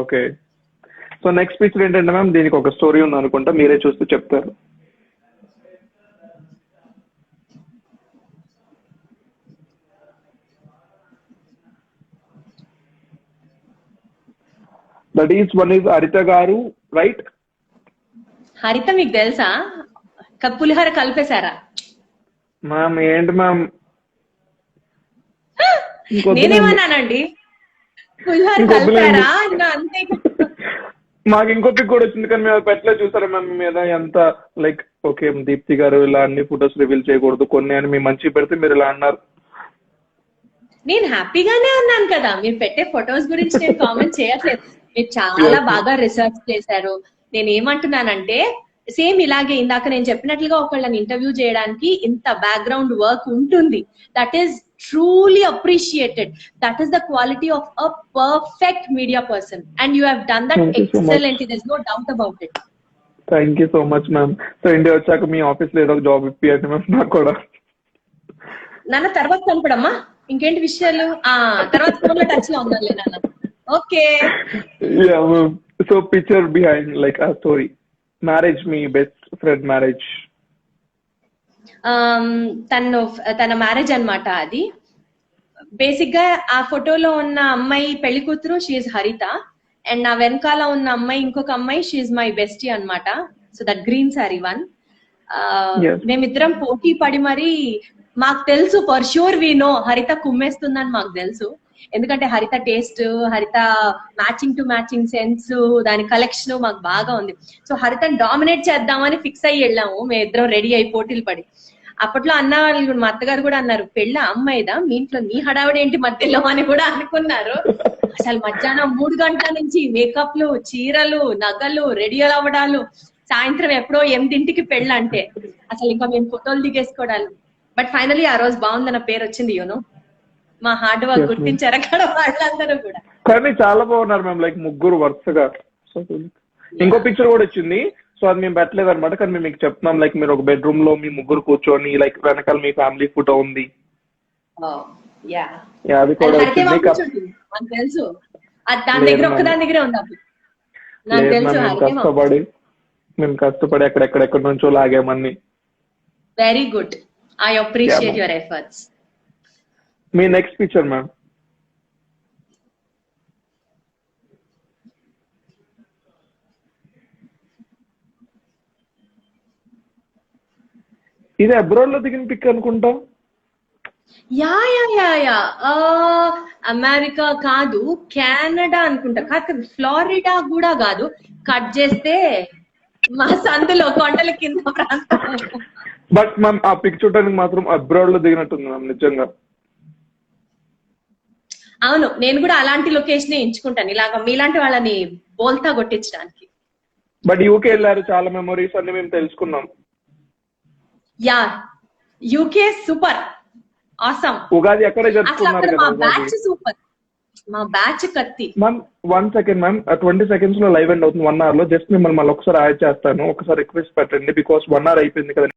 ఓకే. సో నెక్స్ట్ పిక్చర్ ఏంటంటే మ్యామ్ దీనికి ఒక స్టోరీ ఉంది అనుకుంటా, మీరే చూస్తూ చెప్తారు. దట్ ఈస్ వన్ ఈజ్ హరిత గారు రైట్? హరిత మీకు తెలుసా? పులిహోర కలిపేశారా? మ్యామ్ ఏంటి మ్యామ్ నేనేమన్నానండి? పులిహోర కలిపారా అంతే. మాకు ఇంకో పిక్ కూడా వచ్చింది కానీ మేము పెట్టలే. చూసారా మ్యామ్ మీద ఎంత లైక్ ఓకే దీప్తి గారు ఇలా అన్ని ఫొటోస్ రివీల్ చేయకూడదు కొన్ని అని మేము మంచి పెడితే మీరు ఇలా అన్నారు. నేను హ్యాపీగానే ఉన్నాను కదా. మీరు పెట్టే ఫొటోస్ గురించి నేను కామెంట్ చేయట్లేదు. మీరు చాలా బాగా రిసర్చ్ చేశారు. నేను ఏమంటున్నానంటే సేమ్ ఇలాగే ఇందాక నేను చెప్పినట్లుగా ఒకళ్ళని ఇంటర్వ్యూ చేయడానికి ఇంత బ్యాక్గ్రౌండ్ వర్క్ ఉంటుంది. That is truly appreciated. That is the quality of a perfect media person and you have done that excellently. There's no doubt about it. Thank you so much ma'am. So India వచ్చాక మీ office లో ఏదో job ఇప్పియండి ma'am నాకు కూడా. నాన్న తర్వాత కనపడమ్మా. ఇంకేంటి విషయాలు? తర్వాత ఫోన్ లో టచ్ లో ఉండాలి నాన్న. Okay. Yeah ma'am. So picture behind like ఆ స్టోరీ మ్యారేజ్, మీ బెస్ట్ ఫ్రెండ్ మ్యారేజ్. తన మ్యారేజ్ అన్నమాట అది. బేసిక్ గా ఆ ఫోటోలో ఉన్న అమ్మాయి పెళ్లి కూతురు, షీఈ్ హరిత. అండ్ నా వెనకాల ఉన్న అమ్మాయి ఇంకొక అమ్మాయి, షీఈ్ మై బెస్టీ అన్నమాట. So that green sorry one. మేమిద్దరం పోటీ పడి మరి మాకు తెలుసు ఫర్ ష్యూర్ వి నో హరిత కుమ్మేస్తుందని మాకు తెలుసు. ఎందుకంటే హరిత టేస్ట్, హరిత మ్యాచింగ్ టు మ్యాచింగ్ సెన్స్, దాని కలెక్షన్ మాకు బాగా ఉంది. సో హరితని డామినేట్ చేద్దామని ఫిక్స్ అయ్యి వెళ్ళాము మేమిద్దరం రెడీ అయి పోటీలు పడి. అప్పట్లో అన్న వాళ్ళు, మా అత్తగారు కూడా అన్నారు పెళ్ళ అమ్మాయిదా మీ ఇంట్లో, నీ హడావిడి ఏంటి మధ్యలో అని కూడా అనుకున్నారు. అసలు మధ్యాహ్నం 3 గంటల నుంచి మేకప్లు, చీరలు, నగలు, రెడీ అవ్వడాలు, సాయంత్రం ఎప్పుడో 8ంటికి పెళ్ళి అంటే అసలు ఇంకా మేము ఫోటోలు దిగేసుకోవడాలు. బట్ ఫైనలీ ఆ రోజు బాగుందన్న పేరు వచ్చింది. యూనో మా హార్డ్ వర్క్ గుర్తించారు అక్కడ వాళ్ళందరూ కూడా. కానీ చాలా బాగున్నారు మ్యామ్, లైక్ ముగ్గురు వరుసగా. ఇంకో పిక్చర్ కూడా వచ్చింది, సో అది మేము పెట్టలేదు అనమాట. కానీ మేము మీకు చెప్తున్నాం లైక్ మీరు ఒక బెడ్రూమ్ లో మీ ముగ్గురు కూర్చొని లైక్ వెనకాల మీ ఫ్యామిలీ ఫోటో ఉంది. అది కూడా తెలుసు, దాని దగ్గర ఒక్కదాని దగ్గరే ఉంది. మేము కష్టపడి ఎక్కడెక్కడెక్కడ నుంచో లాగామన్ని. Very good, I appreciate your efforts. మీ నెక్స్ట్ పిక్చర్ మ్యామ్. ఇది అబ్రాడ్ లో దిగిన పిక్ అనుకుంటా. Yeah yeah yeah yeah America కాదు, కెనడా అనుకుంటా. కాదు, ఫ్లోరిడా కూడా కాదు. కట్ చేస్తే మా సందులో కొండల కింద ప్రాంతం. బట్ మ్యామ్ ఆ పిక్ చూడడానికి మాత్రం అబ్రాడ్ లో దిగినట్టుంది మ్యామ్ నిజంగా. అవును, నేను కూడా అలాంటి లొకేషన్ ఎంచుకుంటాను ఇలాగా మీలాంటి వాళ్ళని బోల్తా కొట్టించడానికి. బట్ యూకే వెళ్ళారు, చాలా మెమరీస్ అన్ని మేము తెలుసుకున్నాం. Yeah, UK super awesome. Ugadi ఎక్కడ జరుపుకున్నారు కదా? మా బ్యాచ్ సూపర్, మా బ్యాచ్ కత్తి. మ్యామ్ 1 సెకండ్ మ్యామ్, 20 seconds లో లైవ్ ఎండ్ అవుతుంది 1 hour లో. జస్ట్ మిమ్మల్ని మళ్ళీ ఒకసారి యాడ్ చేస్తాను, ఒకసారి రిక్వెస్ట్ పెట్టండి బికాస్ 1 hour అయిపోయింది కదా.